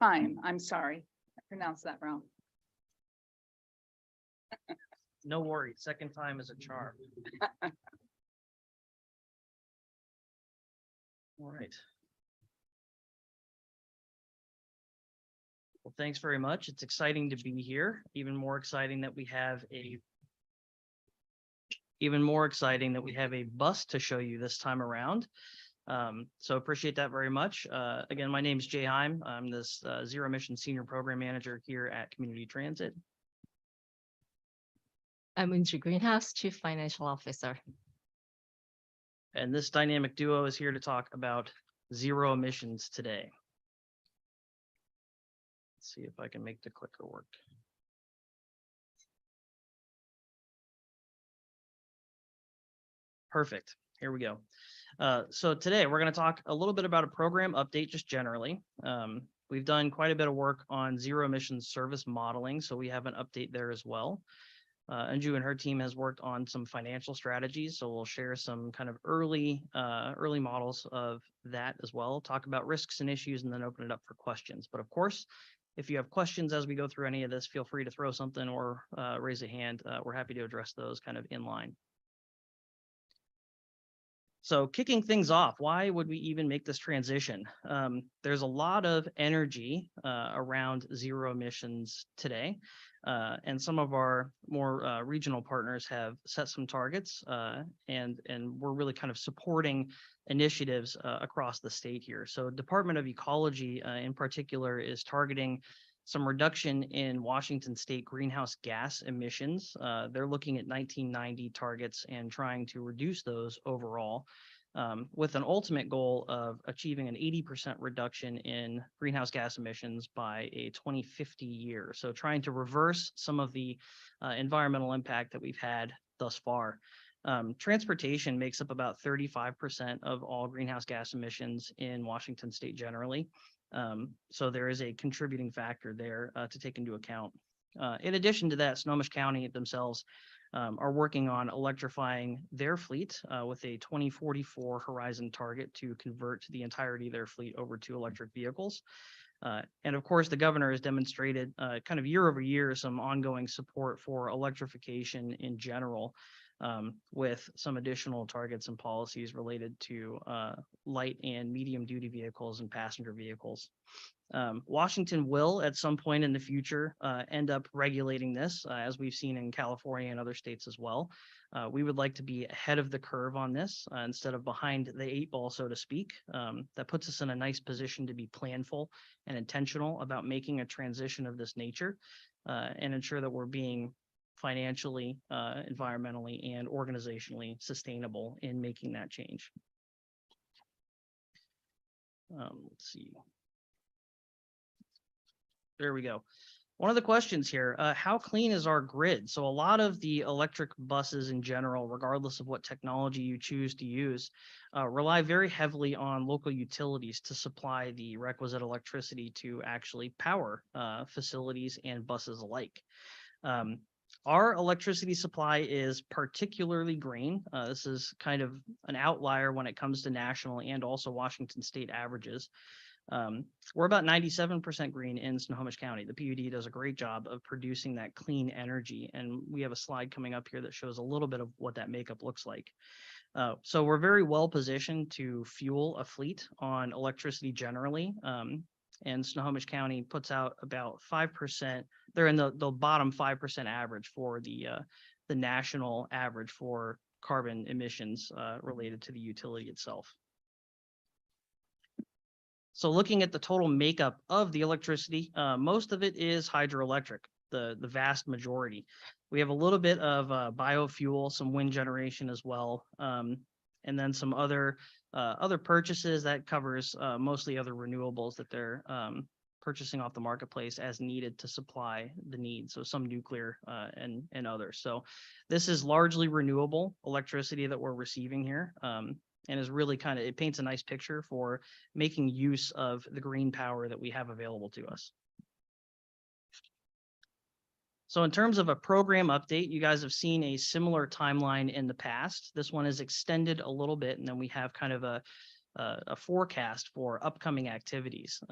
[SPEAKER 6] I'm sorry, I pronounced that wrong.
[SPEAKER 10] No worries, second time is a charm. All right. Well, thanks very much. It's exciting to be here. Even more exciting that we have a bus to show you this time around. So appreciate that very much. Again, my name is Jay Heim. I'm this Zero Emission Senior Program Manager here at Community Transit.
[SPEAKER 11] I'm Unji Greenhouse, Chief Financial Officer.
[SPEAKER 10] And this dynamic duo is here to talk about zero emissions today. Let's see if I can make the clicker work. Perfect. Here we go. So today we're going to talk a little bit about a program update just generally. We've done quite a bit of work on zero emissions service modeling, so we have an update there as well. Anju and her team has worked on some financial strategies, so we'll share some kind of early models of that as well, talk about risks and issues, and then open it up for questions. But of course, if you have questions as we go through any of this, feel free to throw something or raise a hand. We're happy to address those kind of in line. So kicking things off, why would we even make this transition? There's a lot of energy around zero emissions today. And some of our more regional partners have set some targets and we're really kind of supporting initiatives across the state here. So Department of Ecology in particular is targeting some reduction in Washington state greenhouse gas emissions. They're looking at 1990 targets and trying to reduce those overall with an ultimate goal of achieving an 80% reduction in greenhouse gas emissions by a 2050 year. So trying to reverse some of the environmental impact that we've had thus far. Transportation makes up about 35% of all greenhouse gas emissions in Washington state generally. So there is a contributing factor there to take into account. In addition to that, Snohomish County themselves are working on electrifying their fleet with a 2044 horizon target to convert the entirety of their fleet over to electric vehicles. And of course, the governor has demonstrated kind of year over year some ongoing support for electrification in general, with some additional targets and policies related to light and medium duty vehicles and passenger vehicles. Washington will at some point in the future end up regulating this, as we've seen in California and other states as well. We would like to be ahead of the curve on this instead of behind the 8 ball, so to speak. That puts us in a nice position to be planful and intentional about making a transition of this nature and ensure that we're being financially, environmentally, and organizationally sustainable in making that change. Let's see. There we go. One of the questions here, how clean is our grid? So a lot of the electric buses in general, regardless of what technology you choose to use, rely very heavily on local utilities to supply the requisite electricity to actually power facilities and buses alike. Our electricity supply is particularly green. This is kind of an outlier when it comes to national and also Washington state averages. We're about 97% green in Snohomish County. The PUD does a great job of producing that clean energy. And we have a slide coming up here that shows a little bit of what that makeup looks like. So we're very well positioned to fuel a fleet on electricity generally. And Snohomish County puts out about 5%. They're in the bottom 5% average for the national average for carbon emissions related to the utility itself. So looking at the total makeup of the electricity, most of it is hydroelectric, the vast majority. We have a little bit of biofuel, some wind generation as well, and then some other purchases that covers mostly other renewables that they're purchasing off the marketplace as needed to supply the needs. So some nuclear and others. So this is largely renewable electricity that we're receiving here. And is really kind of, it paints a nice picture for making use of the green power that we have available to us. So in terms of a program update, you guys have seen a similar timeline in the past. This one is extended a little bit, and then we have kind of a forecast for upcoming activities.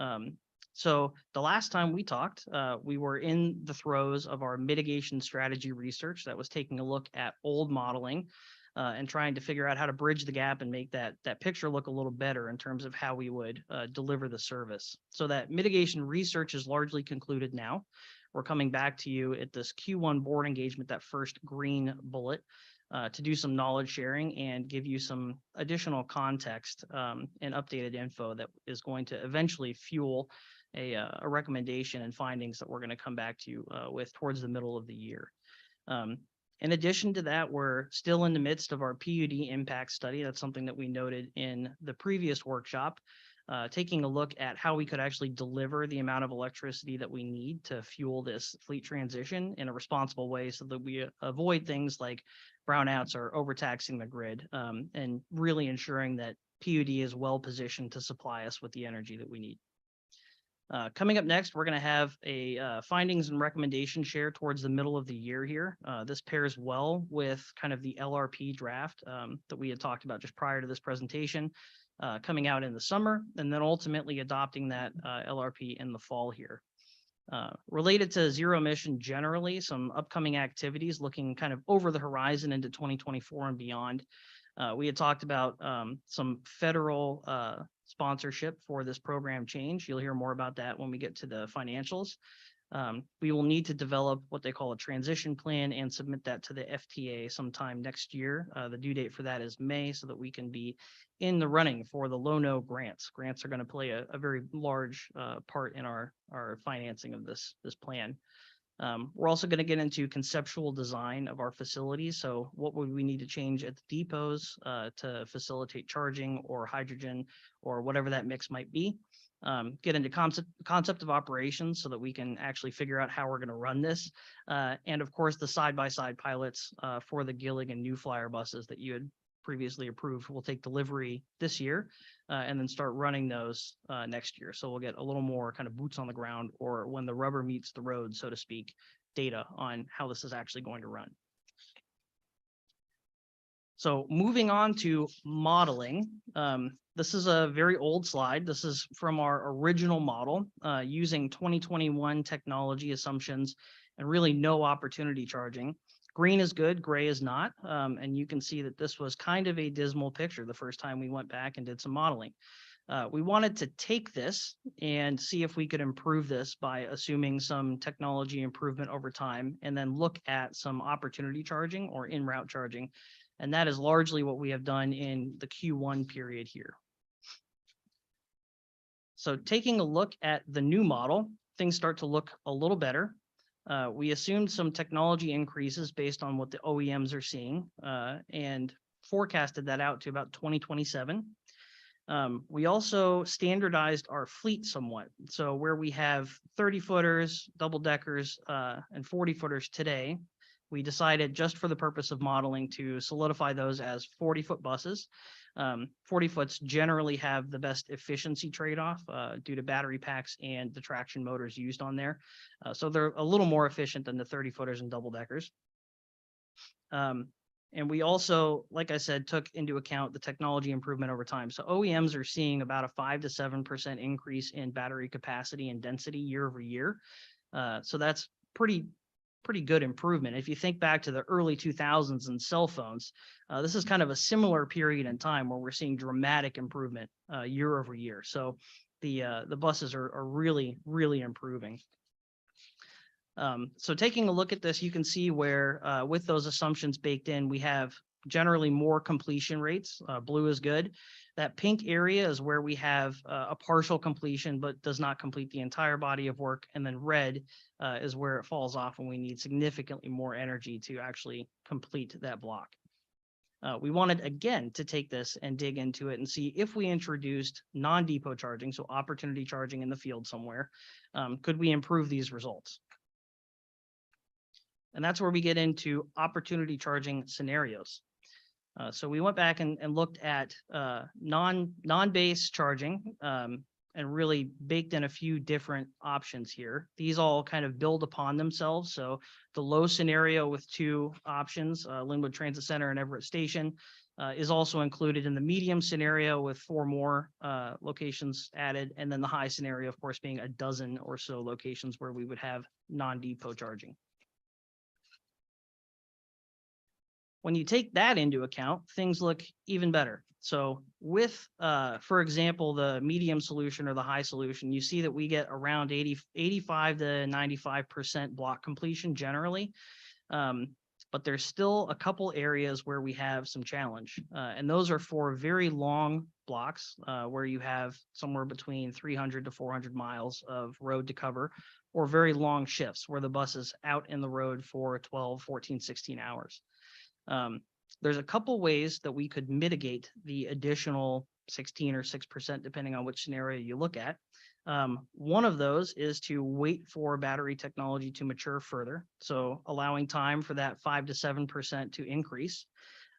[SPEAKER 10] So the last time we talked, we were in the throes of our mitigation strategy research that was taking a look at old modeling and trying to figure out how to bridge the gap and make that picture look a little better in terms of how we would deliver the service. So that mitigation research is largely concluded now. We're coming back to you at this Q1 board engagement, that first green bullet, to do some knowledge sharing and give you some additional context and updated info that is going to eventually fuel a recommendation and findings that we're going to come back to you with towards the middle of the year. In addition to that, we're still in the midst of our PUD impact study. That's something that we noted in the previous workshop, taking a look at how we could actually deliver the amount of electricity that we need to fuel this fleet transition in a responsible way so that we avoid things like brownouts or overtaxing the grid, and really ensuring that PUD is well positioned to supply us with the energy that we need. Coming up next, we're going to have a findings and recommendation share towards the middle of the year here. This pairs well with kind of the LRP draft that we had talked about just prior to this presentation, coming out in the summer, and then ultimately adopting that LRP in the fall here. Related to zero emission generally, some upcoming activities looking kind of over the horizon into 2024 and beyond. We had talked about some federal sponsorship for this program change. You'll hear more about that when we get to the financials. We will need to develop what they call a transition plan and submit that to the FTA sometime next year. The due date for that is May, so that we can be in the running for the low-no grants. Grants are going to play a very large part in our financing of this plan. We're also going to get into conceptual design of our facilities. So what would we need to change at the depots to facilitate charging or hydrogen or whatever that mix might be. Get into concept of operations so that we can actually figure out how we're going to run this. And of course, the side-by-side pilots for the Gillig and New Flyer buses that you had previously approved will take delivery this year and then start running those next year. So we'll get a little more kind of boots on the ground, or when the rubber meets the road, so to speak, data on how this is actually going to run. So moving on to modeling, this is a very old slide. This is from our original model using 2021 technology assumptions and really no opportunity charging. Green is good, gray is not. And you can see that this was kind of a dismal picture the first time we went back and did some modeling. We wanted to take this and see if we could improve this by assuming some technology improvement over time and then look at some opportunity charging or in-route charging. And that is largely what we have done in the Q1 period here. So taking a look at the new model, things start to look a little better. We assumed some technology increases based on what the OEMs are seeing and forecasted that out to about 2027. We also standardized our fleet somewhat. So where we have 30 footers, double deckers, and 40 footers today, we decided just for the purpose of modeling to solidify those as 40-foot buses. 40 foots generally have the best efficiency trade-off due to battery packs and the traction motors used on there. So they're a little more efficient than the 30 footers and double deckers. And we also, like I said, took into account the technology improvement over time. So OEMs are seeing about a 5 to 7% increase in battery capacity and density year over year. So that's pretty good improvement. If you think back to the early 2000s and cell phones, this is kind of a similar period in time where we're seeing dramatic improvement year over year. So the buses are really, really improving. So taking a look at this, you can see where with those assumptions baked in, we have generally more completion rates. Blue is good. That pink area is where we have a partial completion, but does not complete the entire body of work. And then red is where it falls off when we need significantly more energy to actually complete that block. We wanted, again, to take this and dig into it and see if we introduced non-depot charging, so opportunity charging in the field somewhere, could we improve these results? And that's where we get into opportunity charging scenarios. So we went back and looked at non-base charging and really baked in a few different options here. These all kind of build upon themselves. So the low scenario with 2 options, Linwood Transit Center and Everett Station, is also included in the medium scenario with 4 more locations added. And then the high scenario, of course, being a dozen or so locations where we would have non-depot charging. When you take that into account, things look even better. So with, for example, the medium solution or the high solution, you see that we get around 85 to 95% block completion generally. But there's still a couple areas where we have some challenge. And those are for very long blocks where you have somewhere between 300 to 400 miles of road to cover, or very long shifts where the bus is out in the road for 12, 14, 16 hours. There's a couple ways that we could mitigate the additional 16 or 6%, depending on which scenario you look at. One of those is to wait for battery technology to mature further. So allowing time for that 5 to 7% to increase.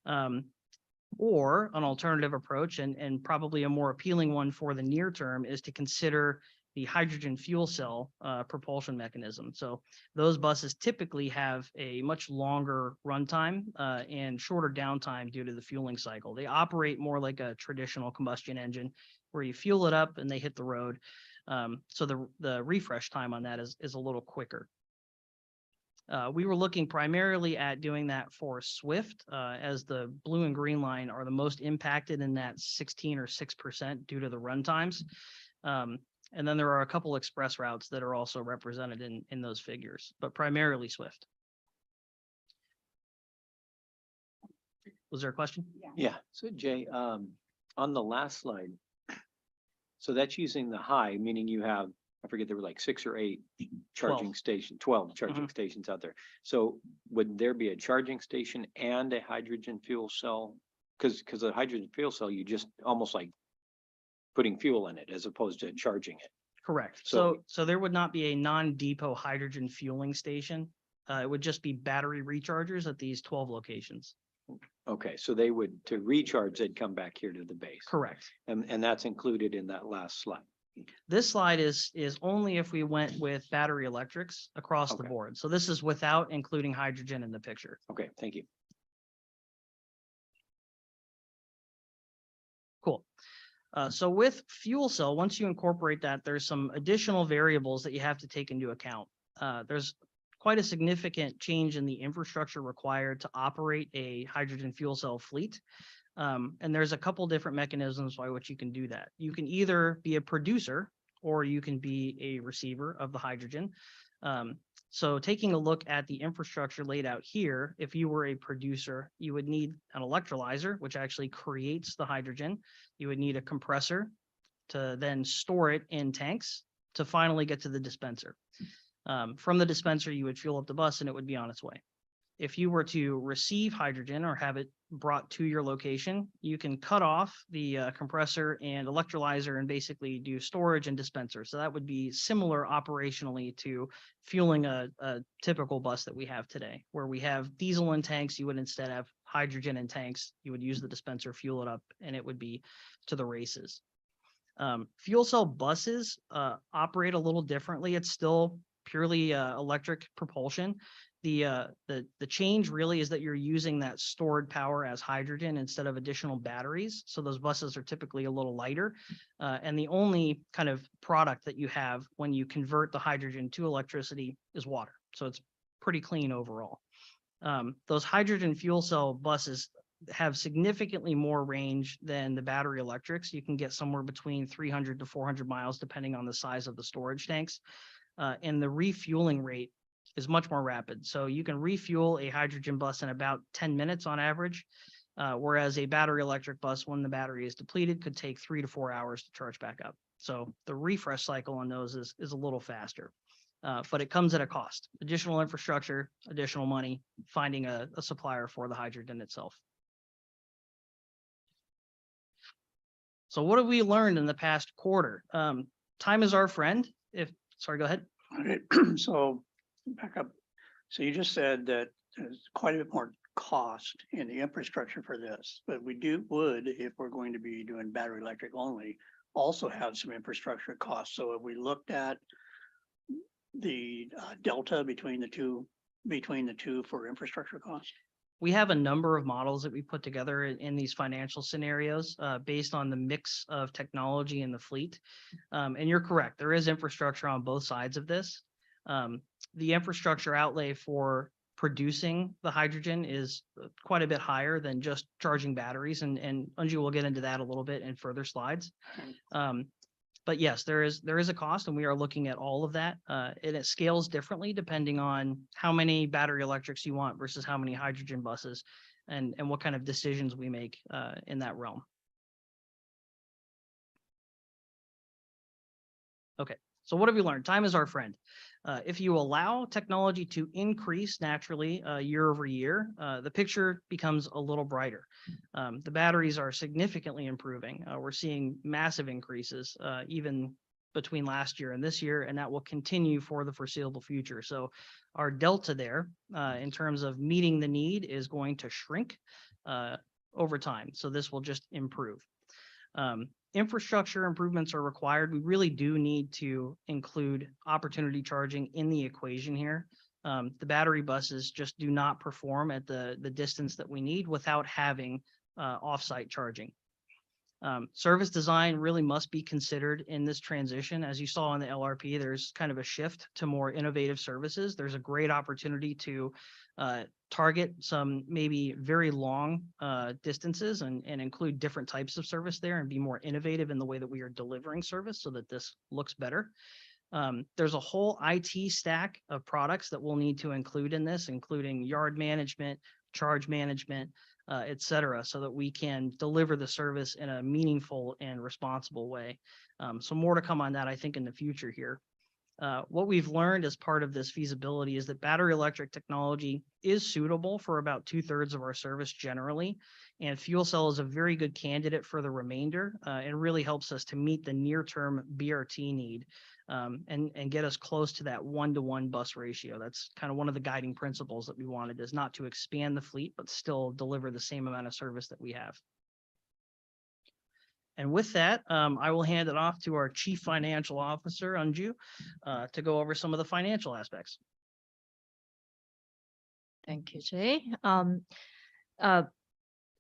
[SPEAKER 10] Or an alternative approach, and probably a more appealing one for the near term, is to consider the hydrogen fuel cell propulsion mechanism. So those buses typically have a much longer runtime and shorter downtime due to the fueling cycle. They operate more like a traditional combustion engine where you fuel it up and they hit the road. So the refresh time on that is a little quicker. We were looking primarily at doing that for Swift, as the blue and green line are the most impacted in that 16 or 6% due to the run times. And then there are a couple express routes that are also represented in those figures, but primarily Swift. Was there a question?
[SPEAKER 2] Yeah. So Jay, on the last slide, so that's using the high, meaning you have, I forget, there were like 6 or 8 charging station, 12 charging stations out there. So would there be a charging station and a hydrogen fuel cell? Because a hydrogen fuel cell, you just almost like putting fuel in it as opposed to charging it.
[SPEAKER 10] Correct. So there would not be a non-depot hydrogen fueling station. It would just be battery rechargers at these 12 locations.
[SPEAKER 7] Okay, so they would, to recharge, they'd come back here to the base.
[SPEAKER 10] Correct.
[SPEAKER 7] And that's included in that last slide.
[SPEAKER 10] This slide is only if we went with battery electrics across the
[SPEAKER 7] Okay.
[SPEAKER 10] board. So this is without including hydrogen in the picture.
[SPEAKER 7] Okay, thank you.
[SPEAKER 10] Cool. So with fuel cell, once you incorporate that, there's some additional variables that you have to take into account. There's quite a significant change in the infrastructure required to operate a hydrogen fuel cell fleet. And there's a couple different mechanisms by which you can do that. You can either be a producer or you can be a receiver of the hydrogen. So taking a look at the infrastructure laid out here, if you were a producer, you would need an electrolyzer, which actually creates the hydrogen. You would need a compressor to then store it in tanks to finally get to the dispenser. From the dispenser, you would fuel up the bus and it would be on its way. If you were to receive hydrogen or have it brought to your location, you can cut off the compressor and electrolyzer and basically do storage and dispenser. So that would be similar operationally to fueling a typical bus that we have today, where we have diesel in tanks. You would instead have hydrogen in tanks. You would use the dispenser, fuel it up, and it would be to the races. Fuel cell buses operate a little differently. It's still purely electric propulsion. The change really is that you're using that stored power as hydrogen instead of additional batteries. So those buses are typically a little lighter. And the only kind of product that you have when you convert the hydrogen to electricity is water. So it's pretty clean overall. Those hydrogen fuel cell buses have significantly more range than the battery electrics. You can get somewhere between 300 to 400 miles, depending on the size of the storage tanks. And the refueling rate is much more rapid. So you can refuel a hydrogen bus in about 10 minutes on average, whereas a battery electric bus, when the battery is depleted, could take 3 to 4 hours to charge back up. So the refresh cycle on those is a little faster, but it comes at a cost. Additional infrastructure, additional money, finding a supplier for the hydrogen itself. So what have we learned in the past quarter? Time is our friend. Sorry, go ahead.
[SPEAKER 9] Okay, so back up. So you just said that there's quite a bit more cost in the infrastructure for this, but we would, if we're going to be doing battery electric only, also have some infrastructure costs. So if we looked at the delta between the two for infrastructure costs.
[SPEAKER 10] We have a number of models that we put together in these financial scenarios based on the mix of technology in the fleet. And you're correct, there is infrastructure on both sides of this. The infrastructure outlay for producing the hydrogen is quite a bit higher than just charging batteries. And Anju will get into that a little bit in further slides. But yes, there is a cost, and we are looking at all of that. And it scales differently depending on how many battery electrics you want versus how many hydrogen buses, and what kind of decisions we make in that realm. Okay, so what have we learned? Time is our friend. If you allow technology to increase naturally year over year, the picture becomes a little brighter. The batteries are significantly improving. We're seeing massive increases even between last year and this year, and that will continue for the foreseeable future. So our delta there in terms of meeting the need is going to shrink over time. So this will just improve. Infrastructure improvements are required. We really do need to include opportunity charging in the equation here. The battery buses just do not perform at the distance that we need without having offsite charging. Service design really must be considered in this transition. As you saw in the LRP, there's kind of a shift to more innovative services. There's a great opportunity to target some maybe very long distances and include different types of service there and be more innovative in the way that we are delivering service so that this looks better. There's a whole IT stack of products that we'll need to include in this, including yard management, charge management, et cetera, so that we can deliver the service in a meaningful and responsible way. So more to come on that, I think, in the future here. What we've learned as part of this feasibility is that battery electric technology is suitable for about 2/3 of our service generally, and fuel cell is a very good candidate for the remainder. It really helps us to meet the near-term BRT need and get us close to that 1-to-1 bus ratio. That's kind of one of the guiding principles that we wanted, is not to expand the fleet, but still deliver the same amount of service that we have. And with that, I will hand it off to our Chief Financial Officer, Anju, to go over some of the financial aspects.
[SPEAKER 11] Thank you, Jay.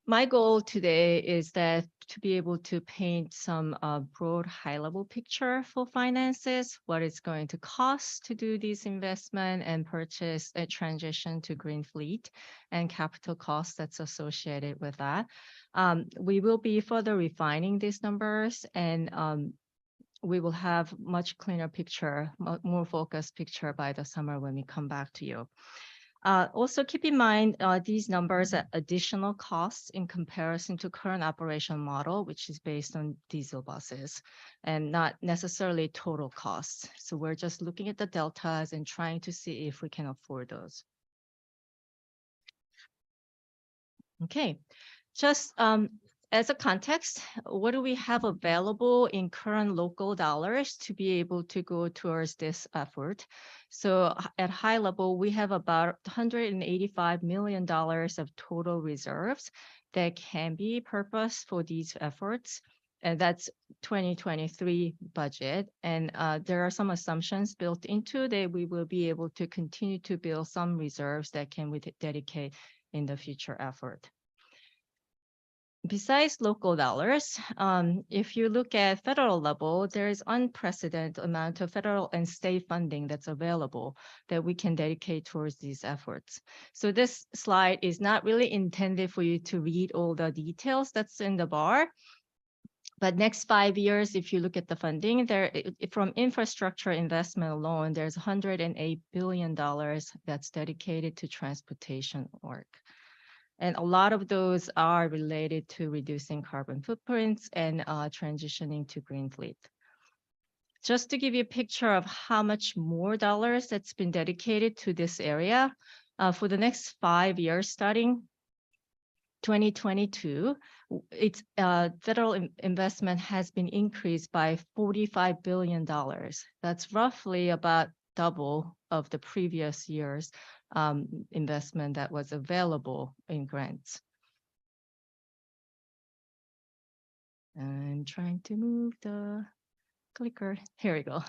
[SPEAKER 11] my goal today is that to be able to paint some broad high-level picture for finances, what it's going to cost to do this investment and purchase a transition to green fleet and capital costs that's associated with that. We will be further refining these numbers, and we will have much cleaner picture, more focused picture by the summer when we come back to you. Also keep in mind, these numbers are additional costs in comparison to current operation model, which is based on diesel buses and not necessarily total costs. So we're just looking at the deltas and trying to see if we can afford those. Okay, just as a context, what do we have available in current local dollars to be able to go towards this effort? So at high level, we have about $185 million of total reserves that can be purposed for these efforts. And that's 2023 budget. And there are some assumptions built into that we will be able to continue to build some reserves that can we dedicate in the future effort. Besides local dollars, if you look at federal level, there is unprecedented amount of federal and state funding that's available that we can dedicate towards these efforts. So this slide is not really intended for you to read all the details that's in the bar. But next 5 years, if you look at the funding there, from infrastructure investment alone, there's $108 billion that's dedicated to transportation work. And a lot of those are related to reducing carbon footprints and transitioning to green fleet. Just to give you a picture of how much more dollars that's been dedicated to this area, for the next 5 years starting 2022, its federal investment has been increased by $45 billion. That's roughly about double of the previous year's investment that was available in grants. I'm trying to move the clicker. Here we go.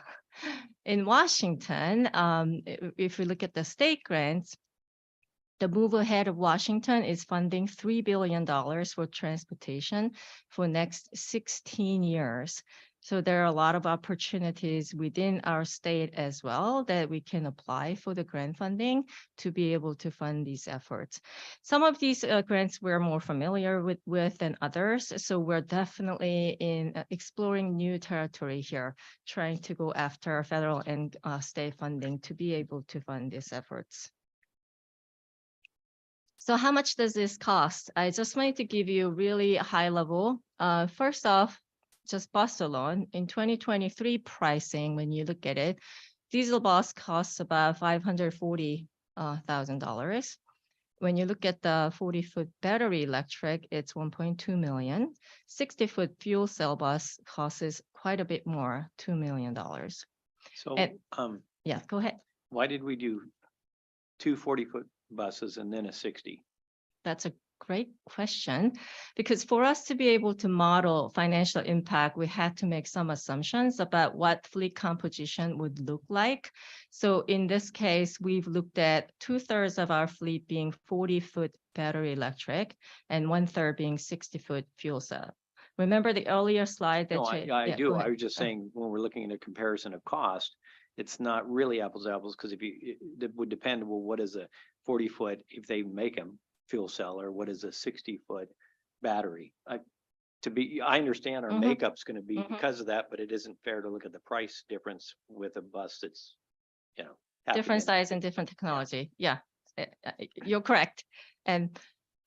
[SPEAKER 11] In Washington, if we look at the state grants, the Move Ahead of Washington is funding $3 billion for transportation for next 16 years. So there are a lot of opportunities within our state as well that we can apply for the grant funding to be able to fund these efforts. Some of these grants we're more familiar with than others. So we're definitely in exploring new territory here, trying to go after federal and state funding to be able to fund these efforts. So how much does this cost? I just wanted to give you really high level. First off, just bus alone in 2023 pricing, when you look at it, diesel bus costs about $540,000. When you look at the 40-foot battery electric, it's 1.2 million. 60-foot fuel cell bus costs quite a bit more, $2 million.
[SPEAKER 2] So,
[SPEAKER 11] yeah, go ahead.
[SPEAKER 2] why did we do 2 40-foot buses and then a 60?
[SPEAKER 11] That's a great question, because for us to be able to model financial impact, we had to make some assumptions about what fleet composition would look like. So in this case, we've looked at 2/3 of our fleet being 40-foot battery electric and 1/3 being 60-foot fuel cell. Remember the earlier slide that
[SPEAKER 2] No, I do. I was just
[SPEAKER 11] Oh.
[SPEAKER 2] saying, when we're looking at a comparison of cost, it's not really apples to apples, because it would depend, well, what is a 40-foot, if they make them fuel cell, or what is a 60-foot battery? I understand our makeup's going to be because of that, but it isn't fair to look at the price difference with a bus that's,
[SPEAKER 11] Different size and different technology. Yeah, you're correct. And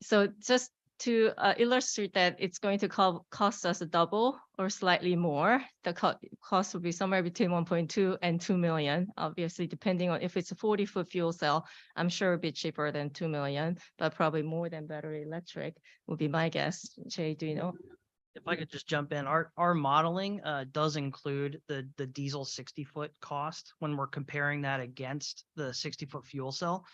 [SPEAKER 11] so just to illustrate that it's going to cost us a double or slightly more, the cost will be somewhere between 1.2 and 2 million, obviously, depending on if it's a 40-foot fuel cell. I'm sure a bit cheaper than 2 million, but probably more than battery electric would be my guess. Jay, do you know?
[SPEAKER 10] If I could just jump in, our modeling does include the diesel 60-foot cost when we're comparing that against the 60-foot fuel cell.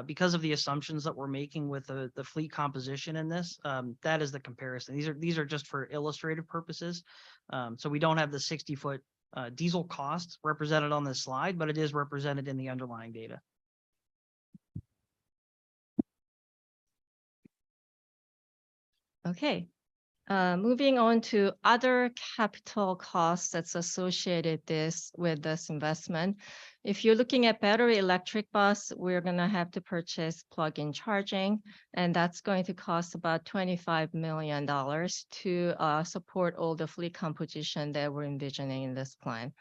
[SPEAKER 10] Because of the assumptions that we're making with the fleet composition in this, that is the comparison. These are just for illustrative purposes. So we don't have the 60-foot diesel costs represented on this slide, but it is represented in the underlying data.
[SPEAKER 11] Okay. Moving on to other capital costs that's associated with this investment. If you're looking at battery electric bus, we're gonna have to purchase plug-in charging, and that's going to cost about $25 million to support all the fleet composition that we're envisioning in this plan.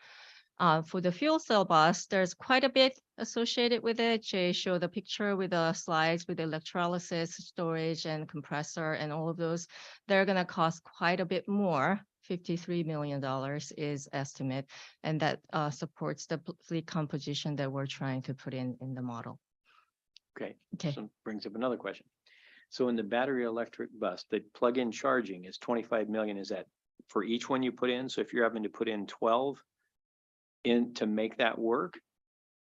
[SPEAKER 11] For the fuel cell bus, there's quite a bit associated with it. Jay showed the picture with the slides with electrolysis, storage, and compressor, and all of those. They're going to cost quite a bit more. $53 million is estimate, and that supports the fleet composition that we're trying to put in the model.
[SPEAKER 2] Okay.
[SPEAKER 11] Okay.
[SPEAKER 2] So brings up another question. So in the battery electric bus, the plug-in charging is 25 million. Is that for each one you put in? So if you're having to put in 12 in to make that work,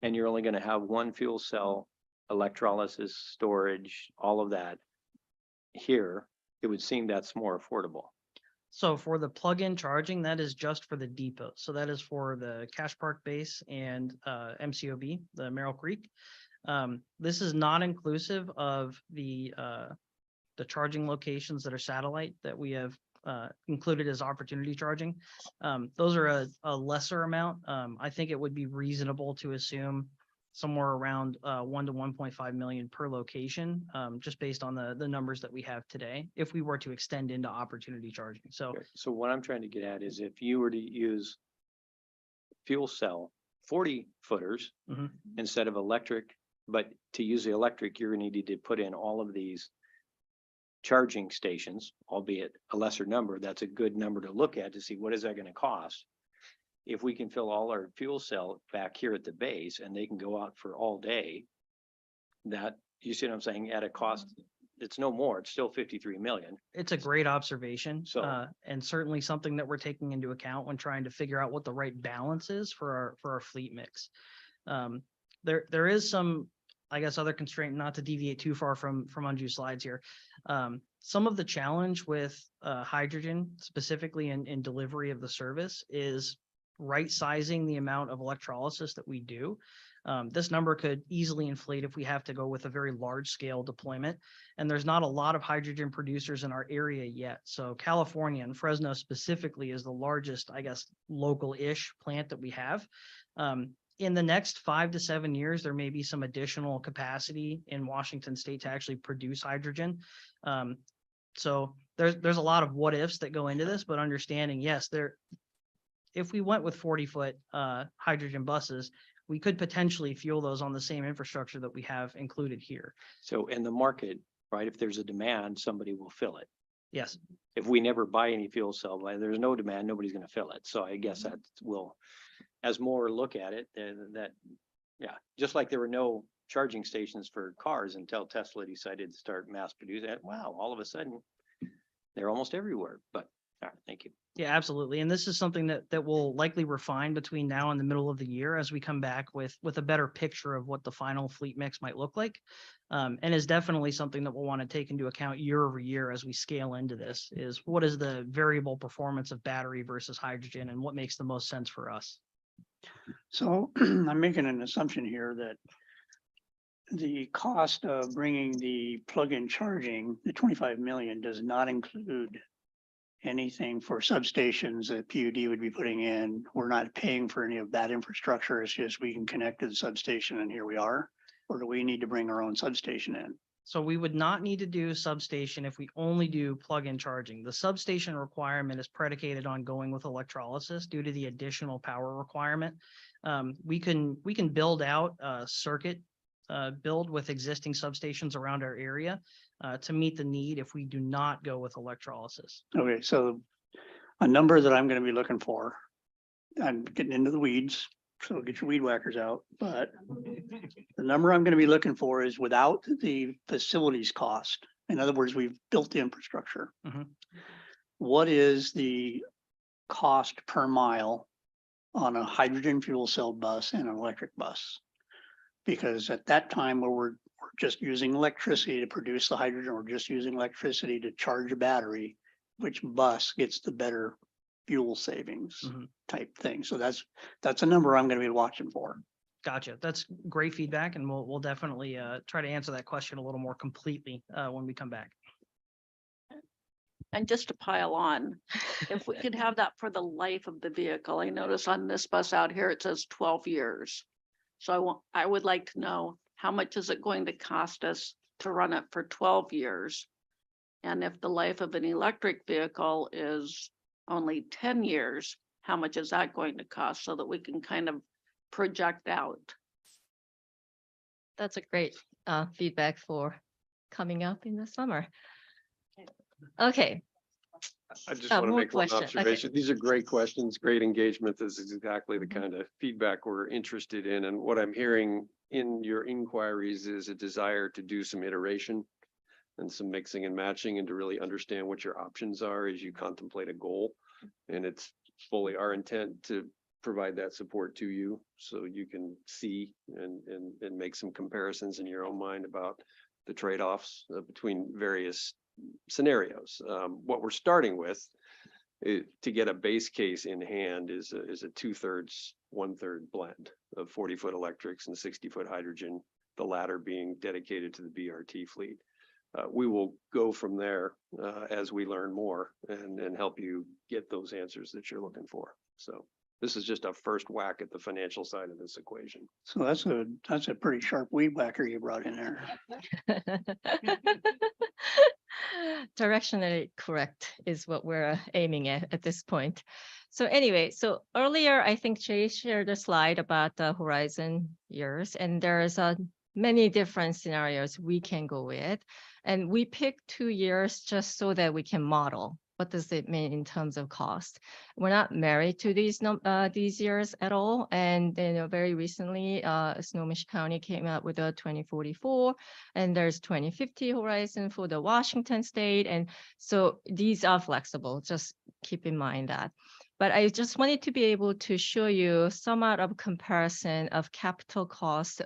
[SPEAKER 2] and you're only going to have one fuel cell, electrolysis, storage, all of that here, it would seem that's more affordable.
[SPEAKER 10] So for the plug-in charging, that is just for the depot. So that is for the Cache Park Base and MCOB, the Merrill Creek. This is not inclusive of the charging locations that are satellite that we have included as opportunity charging. Those are a lesser amount. I think it would be reasonable to assume somewhere around 1 to 1.5 million per location, just based on the numbers that we have today, if we were to extend into opportunity charging. So
[SPEAKER 2] Okay. So what I'm trying to get at is if you were to use fuel cell 40 footers
[SPEAKER 10] Mhm.
[SPEAKER 2] instead of electric, but to use the electric, you're going to need to put in all of these charging stations, albeit a lesser number. That's a good number to look at to see what is that going to cost. If we can fill all our fuel cell back here at the base and they can go out for all day, that, you see what I'm saying, at a cost, it's no more, it's still 53 million.
[SPEAKER 10] it's a great observation.
[SPEAKER 2] So-
[SPEAKER 10] And certainly something that we're taking into account when trying to figure out what the right balance is for our fleet mix. There is some, I guess, other constraint, not to deviate too far from Anju's slides here. Some of the challenge with hydrogen, specifically in delivery of the service, is right sizing the amount of electrolysis that we do. This number could easily inflate if we have to go with a very large scale deployment. And there's not a lot of hydrogen producers in our area yet. So California and Fresno specifically is the largest, I guess, local-ish plant that we have. In the next 5 to 7 years, there may be some additional capacity in Washington state to actually produce hydrogen. So there's a lot of what ifs that go into this, but understanding, yes, if we went with 40-foot hydrogen buses, we could potentially fuel those on the same infrastructure that we have included here.
[SPEAKER 2] So in the market, right, if there's a demand, somebody will fill it.
[SPEAKER 10] Yes,
[SPEAKER 2] If we never buy any fuel cell, there's no demand, nobody's going to fill it. So I guess that will, as more look at it, yeah, just like there were no charging stations for cars until Tesla decided to start mass producing it. Wow, all of a sudden they're almost everywhere. But all right, thank you.
[SPEAKER 10] yeah, absolutely. And this is something that will likely refine between now and the middle of the year as we come back with a better picture of what the final fleet mix might look like. And is definitely something that we'll want to take into account year over year as we scale into this, is what is the variable performance of battery versus hydrogen and what makes the most sense for us.
[SPEAKER 9] So I'm making an assumption here that the cost of bringing the plug-in charging, the 25 million, does not include anything for substations that PUD would be putting in. We're not paying for any of that infrastructure. It's just we can connect to the substation and here we are. Or do we need to bring our own substation in?
[SPEAKER 10] So we would not need to do substation if we only do plug-in charging. The substation requirement is predicated on going with electrolysis due to the additional power requirement. We can build out a circuit build with existing substations around our area to meet the need if we do not go with electrolysis.
[SPEAKER 9] Okay, so a number that I'm going to be looking for, I'm getting into the weeds, so get your weed whackers out, but the number I'm going to be looking for is without the facilities cost. In other words, we've built the infrastructure.
[SPEAKER 10] Mhm.
[SPEAKER 9] What is the cost per mile on a hydrogen fuel cell bus and an electric bus? Because at that time where we're just using electricity to produce the hydrogen, we're just using electricity to charge a battery, which bus gets the better fuel savings
[SPEAKER 10] Mhm.
[SPEAKER 9] type thing. So that's a number I'm going to be watching for.
[SPEAKER 10] Gotcha. That's great feedback, and we'll definitely try to answer that question a little more completely when we come back.
[SPEAKER 12] And just to pile on, if we could have that for the life of the vehicle, I notice on this bus out here, it says 12 years. So I would like to know, how much is it going to cost us to run it for 12 years? And if the life of an electric vehicle is only 10 years, how much is that going to cost so that we can kind of project out?
[SPEAKER 11] That's a great feedback for coming up in the summer. Okay.
[SPEAKER 7] I just want to
[SPEAKER 11] more
[SPEAKER 7] make one
[SPEAKER 11] question. Okay.
[SPEAKER 7] observation. These are great questions, great engagement. This is exactly the kind of feedback we're interested in. And what I'm hearing in your inquiries is a desire to do some iteration and some mixing and matching and to really understand what your options are as you contemplate a goal. And it's fully our intent to provide that support to you so you can see and make some comparisons in your own mind about the trade-offs between various scenarios. What we're starting with to get a base case in hand is a 2/3, 1/3 blend of 40-foot electrics and 60-foot hydrogen, the latter being dedicated to the BRT fleet. We will go from there as we learn more and help you get those answers that you're looking for. So this is just a first whack at the financial side of this equation.
[SPEAKER 9] So that's a pretty sharp weed whacker you brought in there.
[SPEAKER 11] Directionally correct is what we're aiming at this point. So anyway, so earlier, I think Jay shared a slide about the horizon years, and there's many different scenarios we can go with. And we picked 2 years just so that we can model what does it mean in terms of cost. We're not married to these years at all. And very recently, Snohomish County came out with a 2044, and there's 2050 horizon for the Washington state. And so these are flexible, just keep in mind that. But I just wanted to be able to show you somewhat of comparison of capital costs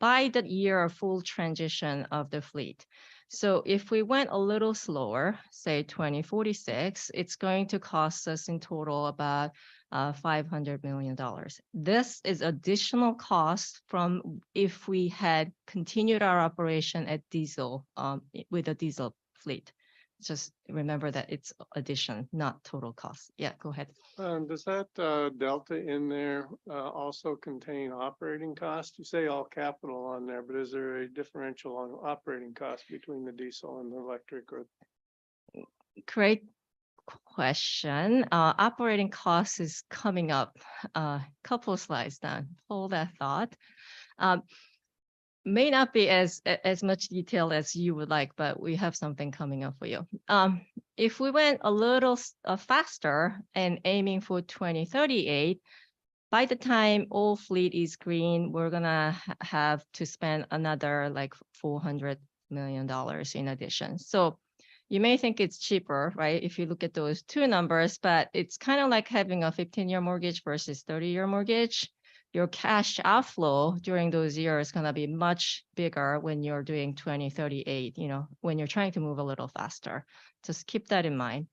[SPEAKER 11] by the year of full transition of the fleet. So if we went a little slower, say 2046, it's going to cost us in total about $500 million. This is additional cost from if we had continued our operation at diesel with a diesel fleet. Just remember that it's addition, not total cost. Yeah, go ahead.
[SPEAKER 4] Does that delta in there also contain operating costs? You say all capital on there, but is there a differential on operating costs between the diesel and the electric? Or
[SPEAKER 11] great question. Operating costs is coming up a couple of slides down. Hold that thought. May not be as much detail as you would like, but we have something coming up for you. If we went a little faster and aiming for 2038, by the time all fleet is green, we're gonna have to spend another like $400 million in addition. So you may think it's cheaper, right? If you look at those two numbers, but it's kind of like having a 15-year mortgage versus 30-year mortgage. Your cash outflow during those years is going to be much bigger when you're doing 2038, when you're trying to move a little faster. Just keep that in mind.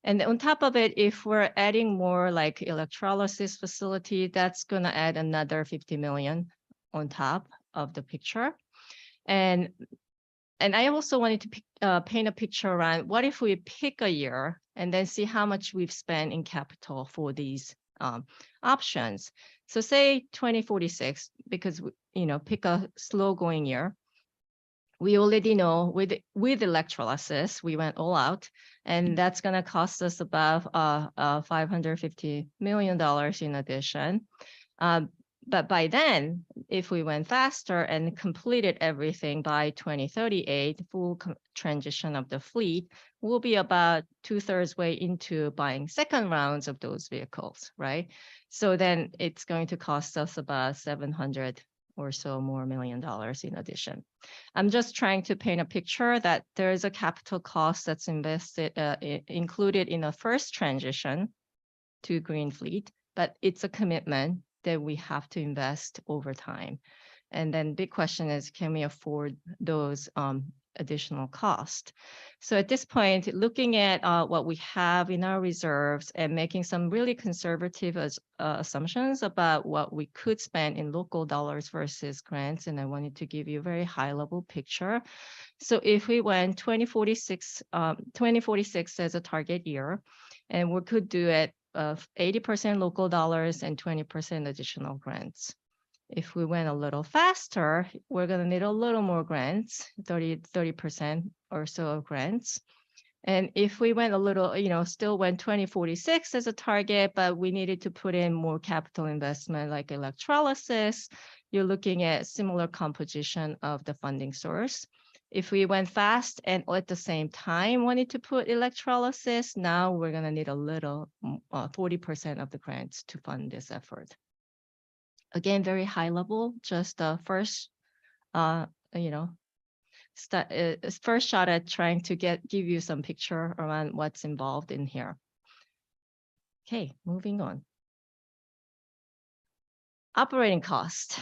[SPEAKER 11] And on top of it, if we're adding more like electrolysis facility, that's going to add another 50 million on top of the picture. And I also wanted to paint a picture around what if we pick a year and then see how much we've spent in capital for these options. So say 2046, because pick a slow going year. We already know with electrolysis, we went all out, and that's going to cost us about $550 million in addition. But by then, if we went faster and completed everything by 2038, full transition of the fleet, we'll be about 2/3 way into buying second rounds of those vehicles, right? So then it's going to cost us about $700 or so more million in addition. I'm just trying to paint a picture that there is a capital cost that's invested, included in the first transition to green fleet, but it's a commitment that we have to invest over time. And then big question is, can we afford those additional cost. So at this point, looking at what we have in our reserves and making some really conservative assumptions about what we could spend in local dollars versus grants, and I wanted to give you a very high level picture. So if we went 2046 as a target year, and we could do it 80% local dollars and 20% additional grants. If we went a little faster, we're going to need a little more grants, 30% or so of grants. And if we went a little, still went 2046 as a target, but we needed to put in more capital investment like electrolysis, you're looking at similar composition of the funding source. If we went fast and at the same time wanted to put electrolysis, now we're going to need a little 40% of the grants to fund this effort. Again, very high level, just the first, first shot at trying to give you some picture around what's involved in here. Okay, moving on. Operating cost.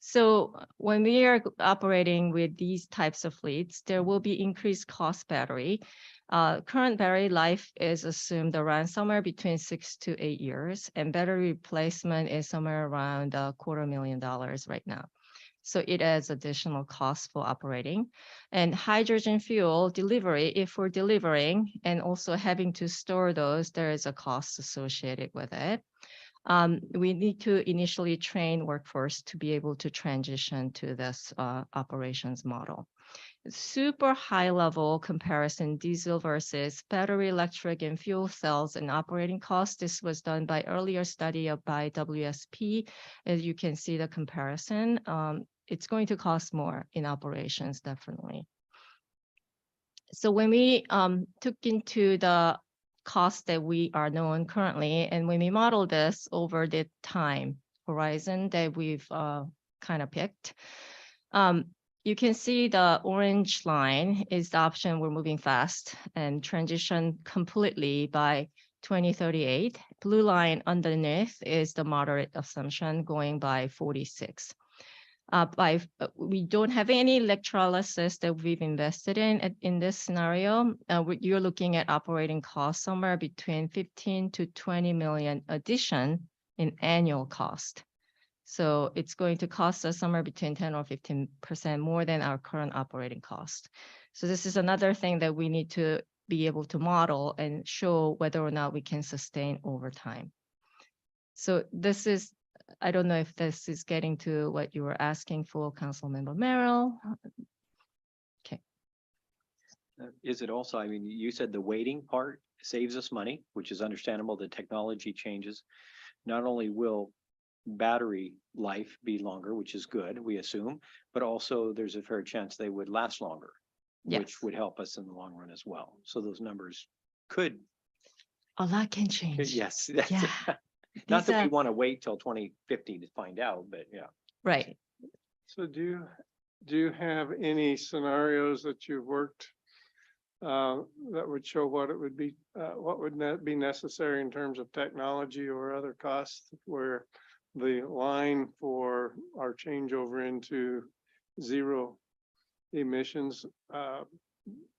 [SPEAKER 11] So when we are operating with these types of fleets, there will be increased cost battery. Current battery life is assumed around somewhere between 6 to 8 years, and battery replacement is somewhere around $250,000 right now. So it adds additional cost for operating. And hydrogen fuel delivery, if we're delivering and also having to store those, there is a cost associated with it. We need to initially train workforce to be able to transition to this operations model. Super high level comparison, diesel versus battery electric and fuel cells and operating costs. This was done by earlier study by WSP. As you can see the comparison, it's going to cost more in operations, definitely. So when we took into the costs that we are known currently, and when we model this over the time horizon that we've kind of picked, you can see the orange line is the option we're moving fast and transition completely by 2038. Blue line underneath is the moderate assumption going by 46. We don't have any electrolysis that we've invested in this scenario. You're looking at operating costs somewhere between 15 to 20 million addition in annual cost. So it's going to cost us somewhere between 10 or 15% more than our current operating cost. So this is another thing that we need to be able to model and show whether or not we can sustain over time. So this is, I don't know if this is getting to what you were asking for, Councilmember Merrill. Okay.
[SPEAKER 2] Is it also, I mean, you said the waiting part saves us money, which is understandable. The technology changes. Not only will battery life be longer, which is good, we assume, but also there's a fair chance they would last longer, which would help us in the long run as well. So those numbers could.
[SPEAKER 11] A lot can change.
[SPEAKER 2] Yes.
[SPEAKER 11] Yeah.
[SPEAKER 2] Not that we want to wait till 2050 to find out, but yeah.
[SPEAKER 11] Right.
[SPEAKER 4] So do you have any scenarios that you've worked that would show what it would be, what would be necessary in terms of technology or other costs where the line for our changeover into zero emissions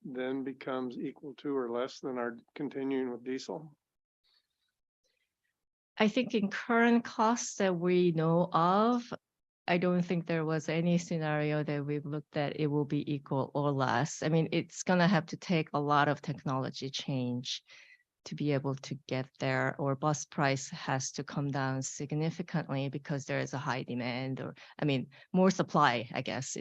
[SPEAKER 4] then becomes equal to or less than our continuing with diesel?
[SPEAKER 11] I think in current costs that we know of, I don't think there was any scenario that we've looked at it will be equal or less. I mean, it's going to have to take a lot of technology change to be able to get there, or bus price has to come down significantly because there is a high demand, or I mean, more supply, I guess.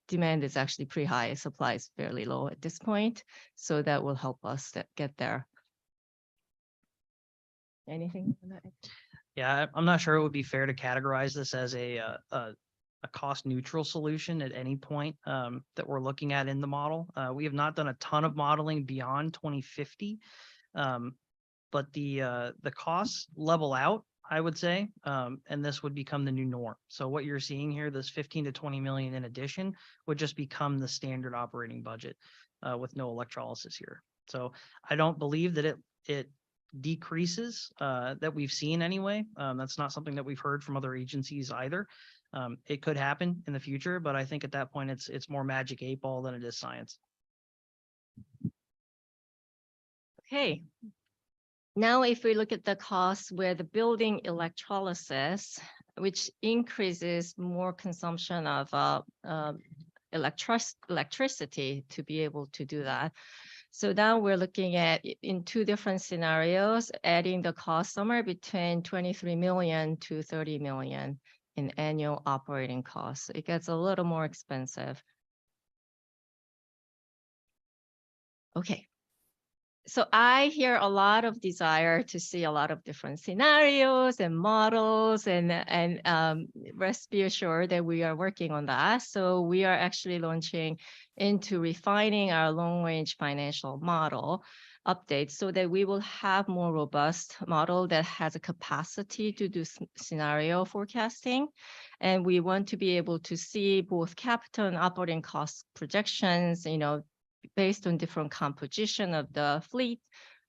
[SPEAKER 11] Demand is actually pretty high, supply is fairly low at this point. So that will help us get there. Anything?
[SPEAKER 10] Yeah, I'm not sure it would be fair to categorize this as a cost neutral solution at any point that we're looking at in the model. We have not done a ton of modeling beyond 2050, but the costs level out, I would say, and this would become the new norm. So what you're seeing here, this 15 to 20 million in addition, would just become the standard operating budget with no electrolysis here. So I don't believe that it decreases that we've seen anyway. That's not something that we've heard from other agencies either. It could happen in the future, but I think at that point, it's more magic 8 ball than it is science.
[SPEAKER 11] Okay. Now, if we look at the costs with the building electrolysis, which increases more consumption of electricity to be able to do that. So now we're looking at in 2 different scenarios, adding the cost somewhere between 23 million to 30 million in annual operating costs. It gets a little more expensive. Okay. So I hear a lot of desire to see a lot of different scenarios and models, and rest be assured that we are working on that. So we are actually launching into refining our long-range financial model updates so that we will have more robust model that has a capacity to do scenario forecasting. And we want to be able to see both capital and operating cost projections, based on different composition of the fleet,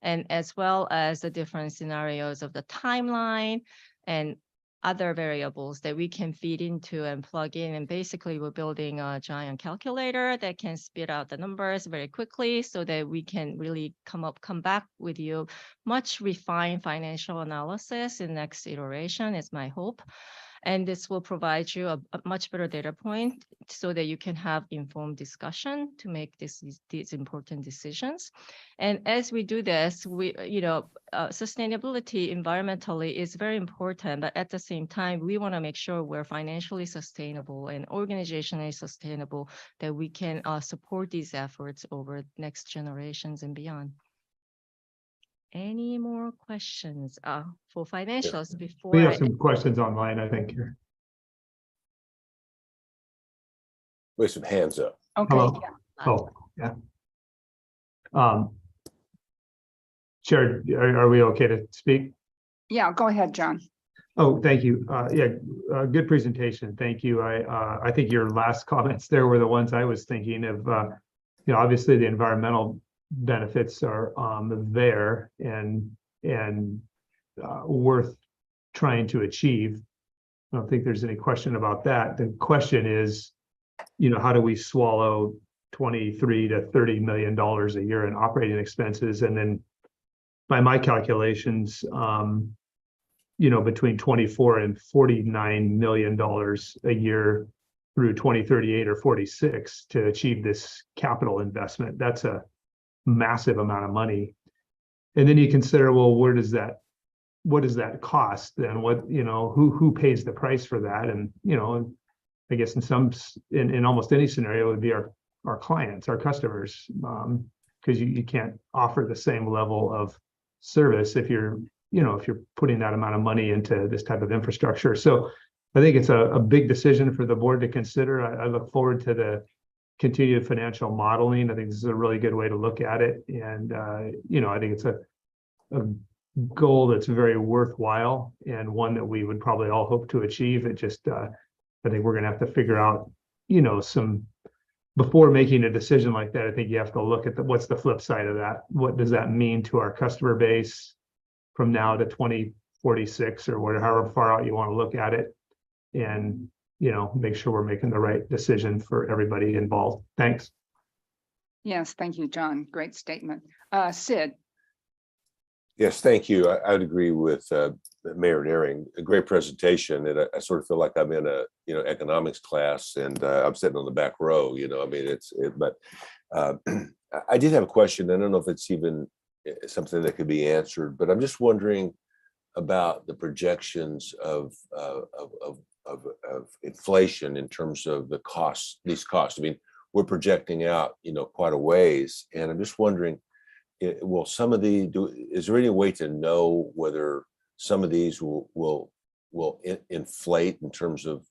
[SPEAKER 11] and as well as the different scenarios of the timeline and other variables that we can feed into and plug in. And basically, we're building a giant calculator that can spit out the numbers very quickly so that we can really come back with you much refined financial analysis in next iteration is my hope. And this will provide you a much better data point so that you can have informed discussion to make these important decisions. And as we do this, sustainability environmentally is very important, but at the same time, we want to make sure we're financially sustainable and organizationally sustainable, that we can support these efforts over next generations and beyond. Any more questions for financials before?
[SPEAKER 13] We have some questions online, I think, here.
[SPEAKER 14] We have some hands up.
[SPEAKER 6] Okay.
[SPEAKER 13] Hello.
[SPEAKER 6] Yeah.
[SPEAKER 13] Oh, yeah. Chair, are we okay to speak?
[SPEAKER 6] Yeah, go ahead, John.
[SPEAKER 13] Oh, thank you. Good presentation. Thank you. I think your last comments there were the ones I was thinking of. Obviously the environmental benefits are there and worth trying to achieve. I don't think there's any question about that. The question is, how do we swallow $23 to $30 million a year in operating expenses? And then by my calculations, between $24 and $49 million a year through 2038 or 46 to achieve this capital investment. That's a massive amount of money. And then you consider, well, what does that cost? Then who pays the price for that? And, I guess in almost any scenario, it would be our clients, our customers, because you can't offer the same level of service if you're putting that amount of money into this type of infrastructure. So I think it's a big decision for the board to consider. I look forward to the continued financial modeling. I think this is a really good way to look at it. And, I think it's a goal that's very worthwhile and one that we would probably all hope to achieve. It just, I think we're going to have to figure out, before making a decision like that, I think you have to look at what's the flip side of that. What does that mean to our customer base from now to 2046 or whatever, however far out you want to look at it, and make sure we're making the right decision for everybody involved. Thanks.
[SPEAKER 6] Yes, thank you, John. Great statement. Sid.
[SPEAKER 14] Yes, thank you. I would agree with Mayor Nearing. A great presentation, and I sort of feel like I'm in a economics class, and I'm sitting on the back row. But I did have a question. I don't know if it's even something that could be answered, but I'm just wondering about the projections of inflation in terms of the costs. These costs. I mean, we're projecting out, quite a ways, and I'm just wondering, will some of these is there any way to know whether some of these will inflate in terms of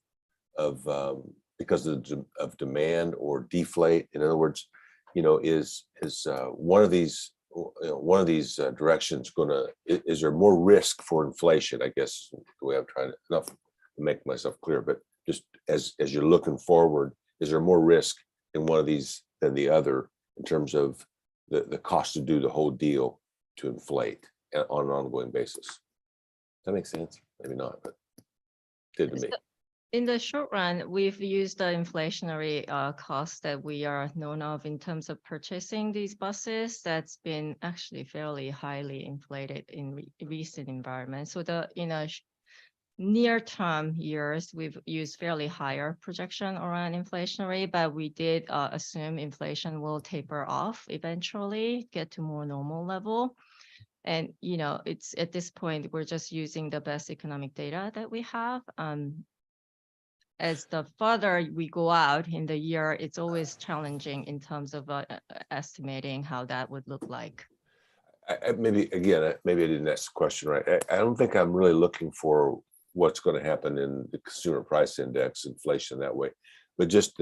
[SPEAKER 14] because of demand, or deflate? In other words, is one of these directions is there more risk for inflation? I guess is the way I'm trying to make myself clear, but just as you're looking forward, is there more risk in one of these than the other in terms of the cost to do the whole deal to inflate on an ongoing basis. Does that make sense? Maybe not, but did to me.
[SPEAKER 11] In the short run, we've used the inflationary cost that we are known of in terms of purchasing these buses. That's been actually fairly highly inflated in recent environments. So the near-term years, we've used fairly higher projection around inflationary, but we did assume inflation will taper off eventually, get to more normal level. And, it's at this point, we're just using the best economic data that we have. As the further we go out in the year, it's always challenging in terms of estimating how that would look like.
[SPEAKER 14] Maybe I didn't ask the question right. I don't think I'm really looking for what's going to happen in the consumer price index, inflation that way, but just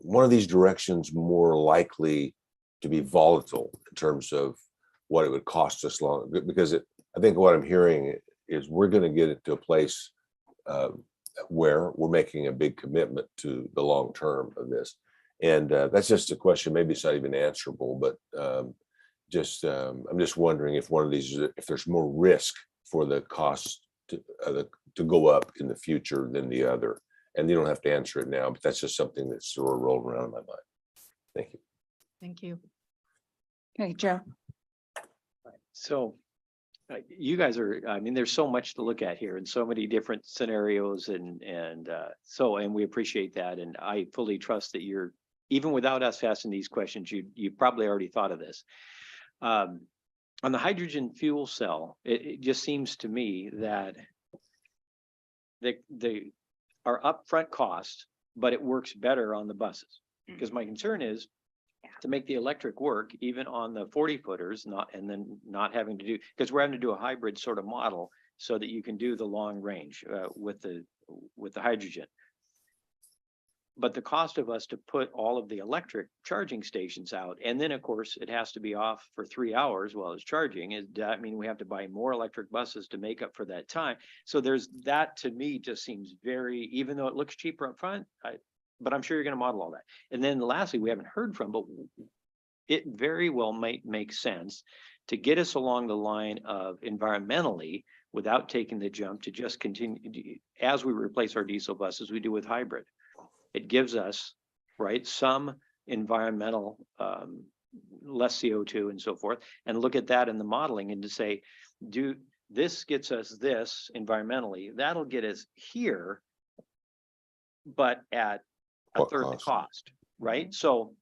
[SPEAKER 14] one of these directions more likely to be volatile in terms of what it would cost us long, because I think what I'm hearing is we're going to get it to a place where we're making a big commitment to the long term of this. And that's just a question, maybe it's not even answerable, but I'm just wondering if one of these, if there's more risk for the cost to go up in the future than the other. And you don't have to answer it now, but that's just something that's sort of rolling around in my mind. Thank you.
[SPEAKER 11] Thank you.
[SPEAKER 6] Okay, Joe.
[SPEAKER 2] So you guys are, I mean, there's so much to look at here and so many different scenarios and we appreciate that. And I fully trust that you're, even without us asking these questions, you probably already thought of this. On the hydrogen fuel cell, it just seems to me that our upfront cost, but it works better on the buses. Because my concern is to make the electric work, even on the 40-footers, not having to do, because we're having to do a hybrid sort of model so that you can do the long range with the hydrogen. But the cost of us to put all of the electric charging stations out, and then of course it has to be off for 3 hours while it's charging, is that mean we have to buy more electric buses to make up for that time? So there's that, to me, just seems very, even though it looks cheaper up front, but I'm sure you're going to model all that. And then lastly, we haven't heard from, but it very well might make sense to get us along the line of environmentally, without taking the jump, to just continue as we replace our diesel buses, we do with hybrid. It gives us, right, some environmental, less CO2 and so forth, and look at that in the modeling and to say, this gets us this environmentally, that'll get us here, but at a third the cost, right? So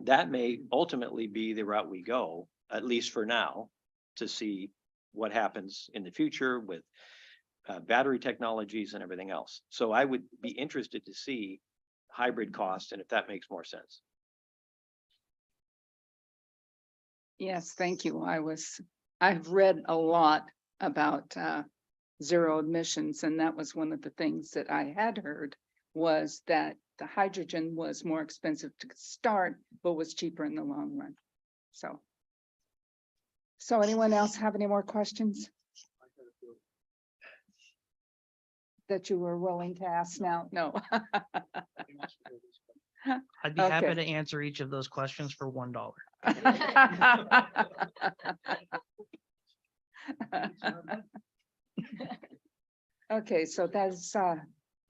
[SPEAKER 2] that may ultimately be the route we go, at least for now, to see what happens in the future with battery technologies and everything else. So I would be interested to see hybrid cost and if that makes more sense.
[SPEAKER 6] Yes, thank you. I've read a lot about zero emissions, and that was one of the things that I had heard, was that the hydrogen was more expensive to start, but was cheaper in the long run. So anyone else have any more questions that you were willing to ask now? No.
[SPEAKER 10] I'd be happy to answer each of those questions for $1.
[SPEAKER 6] Okay, so that's
[SPEAKER 10] I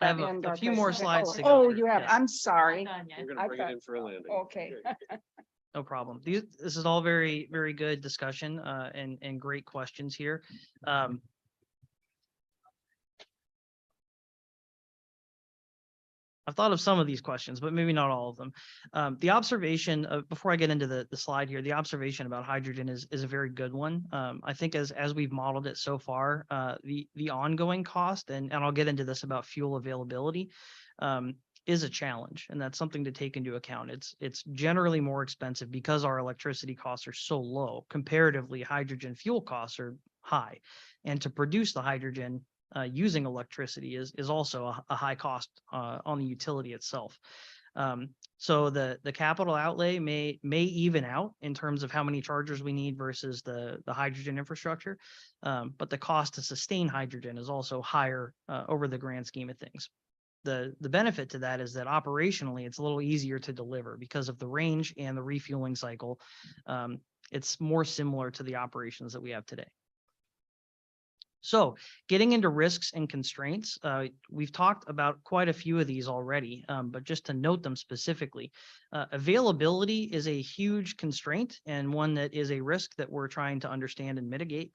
[SPEAKER 10] have a few more slides to go
[SPEAKER 6] Oh,
[SPEAKER 10] through,
[SPEAKER 6] you have,
[SPEAKER 10] yes.
[SPEAKER 6] I'm sorry.
[SPEAKER 7] We're gonna bring it in for a landing.
[SPEAKER 6] Okay.
[SPEAKER 10] No problem. This is all very, very good discussion and great questions here. I've thought of some of these questions, but maybe not all of them. The observation of, before I get into the slide here, the observation about hydrogen is a very good one. I think as we've modeled it so far, the ongoing cost, and I'll get into this about fuel availability, is a challenge, and that's something to take into account. It's generally more expensive because our electricity costs are so low. Comparatively, hydrogen fuel costs are high, and to produce the hydrogen using electricity is also a high cost on the utility itself. So the capital outlay may even out in terms of how many chargers we need versus the hydrogen infrastructure, but the cost to sustain hydrogen is also higher over the grand scheme of things. The benefit to that is that operationally it's a little easier to deliver because of the range and the refueling cycle. It's more similar to the operations that we have today. So getting into risks and constraints, we've talked about quite a few of these already, but just to note them specifically, availability is a huge constraint and one that is a risk that we're trying to understand and mitigate.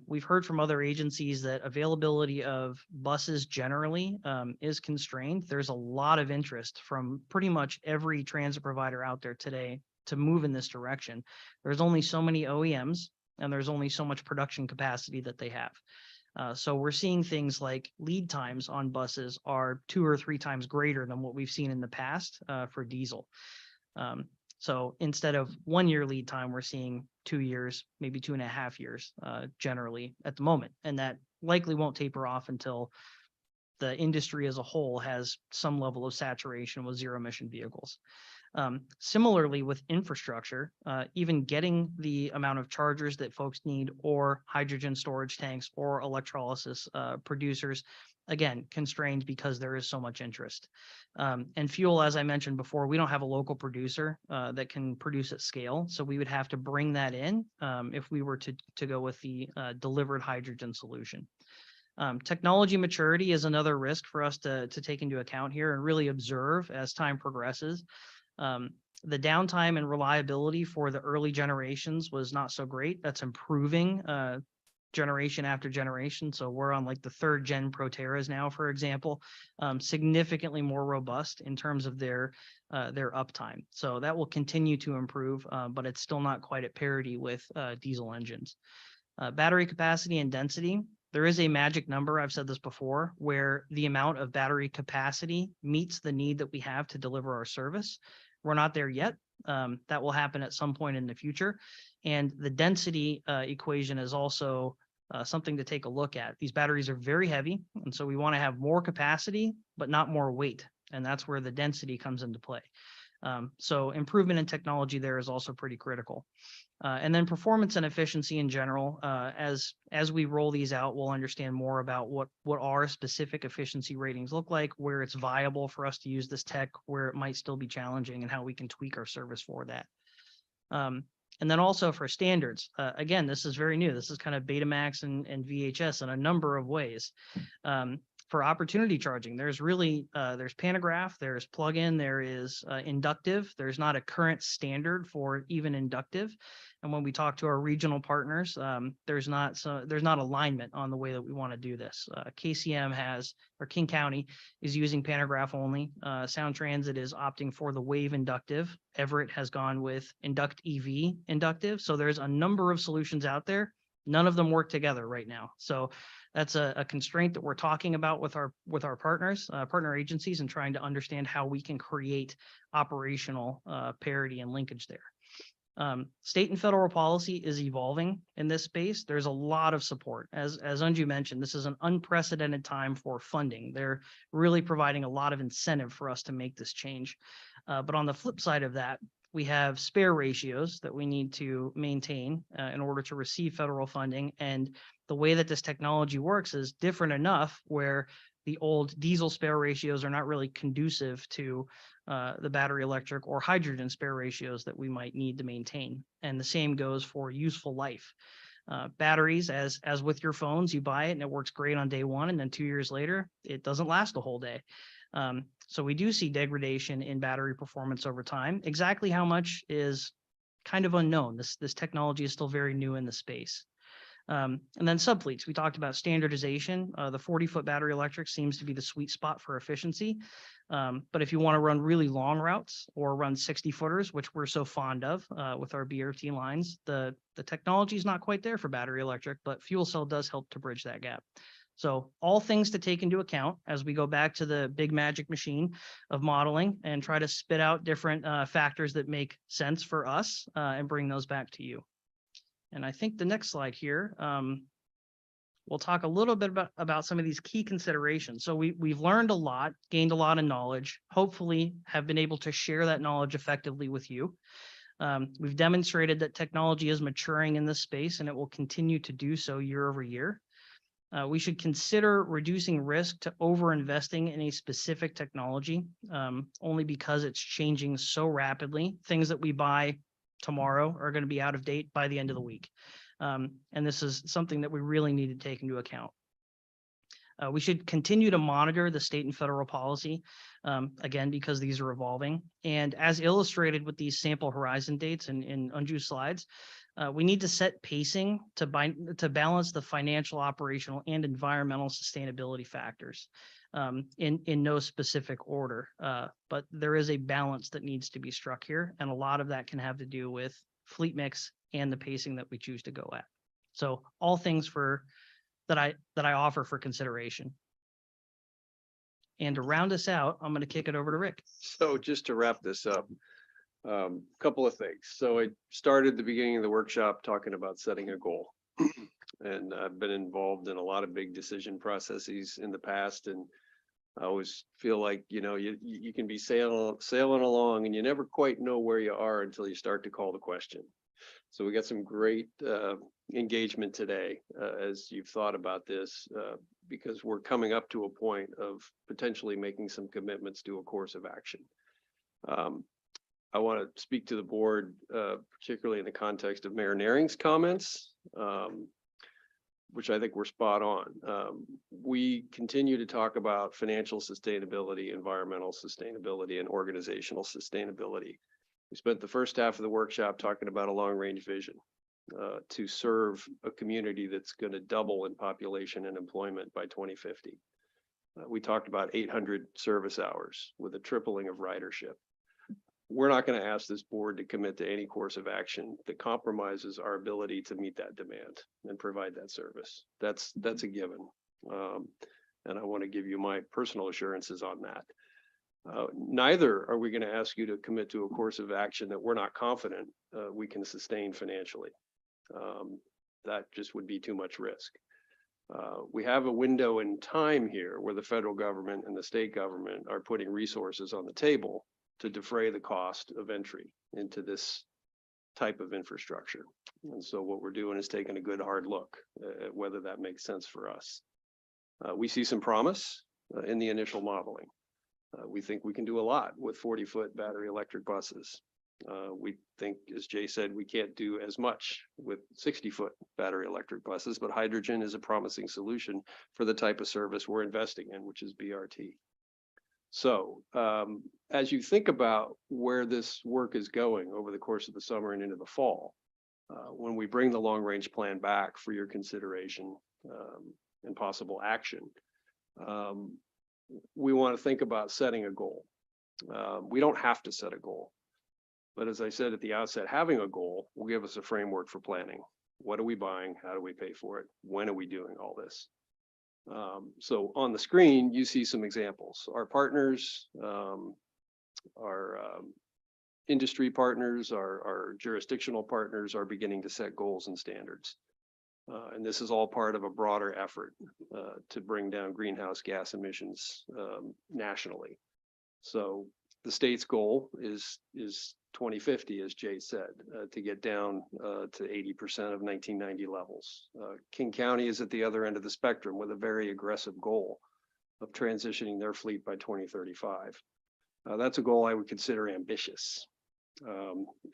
[SPEAKER 10] We've heard from other agencies that availability of buses generally is constrained. There's a lot of interest from pretty much every transit provider out there today to move in this direction. There's only so many OEMs and there's only so much production capacity that they have. So we're seeing things like lead times on buses are 2 or 3 times greater than what we've seen in the past for diesel. So instead of 1 year lead time, we're seeing 2 years, maybe 2.5 years generally at the moment. And that likely won't taper off until the industry as a whole has some level of saturation with zero emission vehicles. Similarly with infrastructure, even getting the amount of chargers that folks need or hydrogen storage tanks or electrolysis producers, again, constrained because there is so much interest. And fuel, as I mentioned before, we don't have a local producer that can produce at scale. So we would have to bring that in if we were to go with the delivered hydrogen solution. Technology maturity is another risk for us to take into account here and really observe as time progresses. The downtime and reliability for the early generations was not so great. That's improving generation after generation. So we're on like the 3rd gen Proteras now, for example, significantly more robust in terms of their uptime. So that will continue to improve, but it's still not quite at parity with diesel engines. Battery capacity and density. There is a magic number, I've said this before, where the amount of battery capacity meets the need that we have to deliver our service. We're not there yet. That will happen at some point in the future. And the density equation is also something to take a look at. These batteries are very heavy, and so we want to have more capacity, but not more weight. And that's where the density comes into play. So improvement in technology there is also pretty critical. And then performance and efficiency in general, as we roll these out, we'll understand more about what our specific efficiency ratings look like, where it's viable for us to use this tech, where it might still be challenging, and how we can tweak our service for that. And then also for standards, again, this is very new. This is kind of Betamax and VHS in a number of ways. For opportunity charging, there's really, there's pantograph, there's plug-in, there is inductive. There's not a current standard for even inductive. And when we talk to our regional partners, there's not alignment on the way that we want to do this. KCM has, or King County is using pantograph only. Sound Transit is opting for the wave inductive. Everett has gone with induct EV inductive. So there's a number of solutions out there. None of them work together right now. So that's a constraint that we're talking about with our partners, partner agencies, and trying to understand how we can create operational parity and linkage there. State and federal policy is evolving in this space. There's a lot of support. As Anju mentioned, this is an unprecedented time for funding. They're really providing a lot of incentive for us to make this change. But on the flip side of that, we have spare ratios that we need to maintain in order to receive federal funding. And the way that this technology works is different enough where the old diesel spare ratios are not really conducive to the battery electric or hydrogen spare ratios that we might need to maintain. And the same goes for useful life. Batteries, as with your phones, you buy it and it works great on day one, and then 2 years later, it doesn't last the whole day. So we do see degradation in battery performance over time. Exactly how much is kind of unknown. This technology is still very new in the space. And then subfleets, we talked about standardization. The 40-foot battery electric seems to be the sweet spot for efficiency. But if you want to run really long routes or run 60-footers, which we're so fond of with our BRT lines, the technology is not quite there for battery electric, but fuel cell does help to bridge that gap. So all things to take into account as we go back to the big magic machine of modeling and try to spit out different factors that make sense for us and bring those back to you. And I think the next slide here, we'll talk a little bit about some of these key considerations. So we've learned a lot, gained a lot of knowledge, hopefully have been able to share that knowledge effectively with you. We've demonstrated that technology is maturing in this space and it will continue to do so year over year. We should consider reducing risk to over-investing in a specific technology, only because it's changing so rapidly. Things that we buy tomorrow are going to be out of date by the end of the week. And this is something that we really need to take into account. We should continue to monitor the state and federal policy, again, because these are evolving. And as illustrated with these sample horizon dates in Anju's slides, we need to set pacing to balance the financial, operational, and environmental sustainability factors in no specific order. But there is a balance that needs to be struck here. And a lot of that can have to do with fleet mix and the pacing that we choose to go at. So all things that I offer for consideration. And to round us out, I'm going to kick it over to Rick.
[SPEAKER 7] So just to wrap this up, couple of things. So I started the beginning of the workshop talking about setting a goal. And I've been involved in a lot of big decision processes in the past, and I always feel like, you know, you can be sailing along and you never quite know where you are until you start to call the question. So we got some great engagement today as you've thought about this, because we're coming up to a point of potentially making some commitments to a course of action. I want to speak to the board, particularly in the context of Mayor Naring's comments, which I think were spot on. We continue to talk about financial sustainability, environmental sustainability, and organizational sustainability. We spent the first half of the workshop talking about a long-range vision to serve a community that's going to double in population and employment by 2050. We talked about 800 service hours with a tripling of ridership. We're not going to ask this board to commit to any course of action that compromises our ability to meet that demand and provide that service. That's a given. And I want to give you my personal assurances on that. Neither are we going to ask you to commit to a course of action that we're not confident we can sustain financially. That just would be too much risk. We have a window in time here where the federal government and the state government are putting resources on the table to defray the cost of entry into this type of infrastructure. And so what we're doing is taking a good hard look at whether that makes sense for us. We see some promise in the initial modeling. We think we can do a lot with 40-foot battery electric buses. We think, as Jay said, we can't do as much with 60-foot battery electric buses, but hydrogen is a promising solution for the type of service we're investing in, which is BRT. So as you think about where this work is going over the course of the summer and into the fall, when we bring the long-range plan back for your consideration and possible action, we want to think about setting a goal. We don't have to set a goal, but as I said at the outset, having a goal will give us a framework for planning. What are we buying? How do we pay for it? When are we doing all this? So on the screen, you see some examples. Our partners, our industry partners, our jurisdictional partners are beginning to set goals and standards. And this is all part of a broader effort to bring down greenhouse gas emissions nationally. So the state's goal is 2050, as Jay said, to get down to 80% of 1990 levels. King County is at the other end of the spectrum with a very aggressive goal of transitioning their fleet by 2035. That's a goal I would consider ambitious.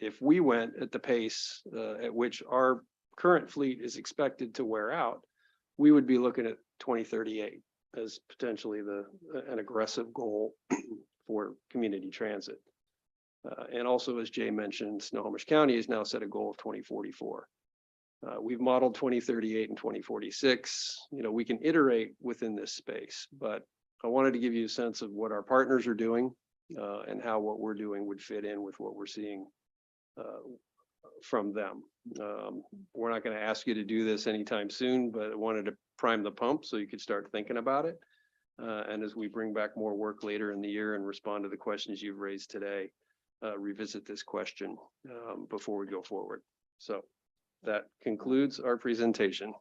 [SPEAKER 7] If we went at the pace at which our current fleet is expected to wear out, we would be looking at 2038 as potentially an aggressive goal for community transit. And also, as Jay mentioned, Snohomish County has now set a goal of 2044. We've modeled 2038 and 2046. You know, we can iterate within this space, but I wanted to give you a sense of what our partners are doing and how what we're doing would fit in with what we're seeing from them. We're not going to ask you to do this anytime soon, but I wanted to prime the pump so you could start thinking about it. And as we bring back more work later in the year and respond to the questions you've raised today, revisit this question before we go forward. So that concludes our presentation.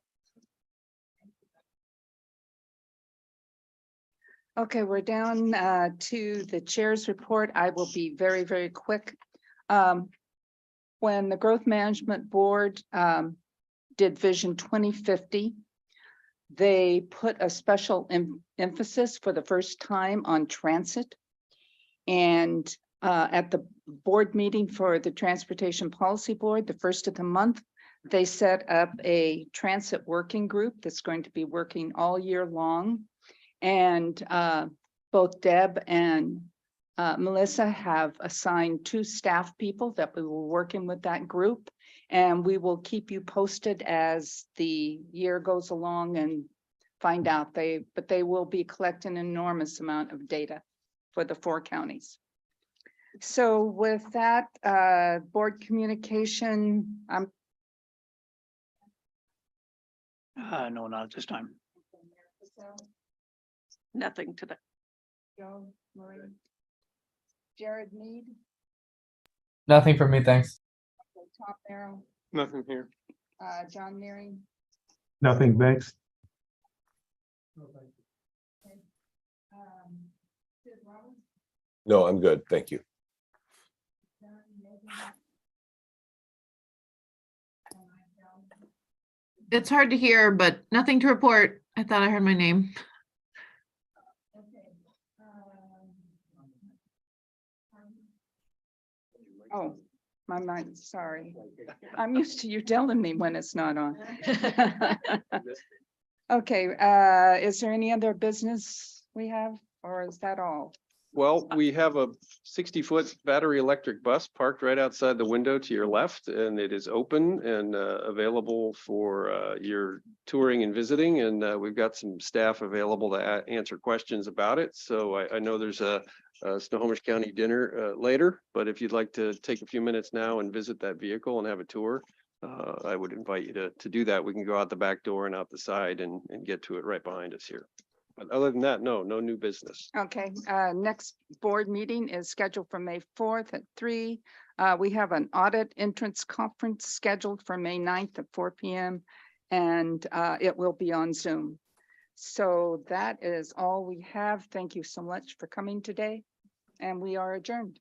[SPEAKER 6] Okay, we're down to the chair's report. I will be very, very quick. When the Growth Management Board did Vision 2050, they put a special emphasis for the first time on transit. And at the board meeting for the Transportation Policy Board, the first of the month, they set up a transit working group that's going to be working all year long. And both Deb and Melissa have assigned 2 staff people that we will working with that group. And we will keep you posted as the year goes along and find out. But they will be collecting an enormous amount of data for the 4 counties. So with that, board communication,
[SPEAKER 9] No, not at this time.
[SPEAKER 12] Nothing today.
[SPEAKER 6] Joe, Marie, Jared Mead,
[SPEAKER 15] Nothing from me, thanks.
[SPEAKER 6] Tom Merrill,
[SPEAKER 4] Nothing here.
[SPEAKER 6] John Neary.
[SPEAKER 13] Nothing, thanks.
[SPEAKER 6] Sid Roberts,
[SPEAKER 14] No, I'm good. Thank you.
[SPEAKER 5] It's hard to hear, but nothing to report. I thought I heard my name.
[SPEAKER 6] Oh, my mind, sorry. I'm used to you telling me when it's not on. Okay, is there any other business we have, or is that all?
[SPEAKER 7] Well, we have a 60-foot battery electric bus parked right outside the window to your left, and it is open and available for your touring and visiting. And we've got some staff available to answer questions about it. So I know there's a Snohomish County dinner later, but if you'd like to take a few minutes now and visit that vehicle and have a tour, I would invite you to do that. We can go out the back door and out the side and get to it right behind us here. But other than that, no new business.
[SPEAKER 6] Okay, next board meeting is scheduled for May 4th at 3. We have an audit entrance conference scheduled for May 9th at 4 p.m. and it will be on Zoom. So that is all we have. Thank you so much for coming today, and we are adjourned.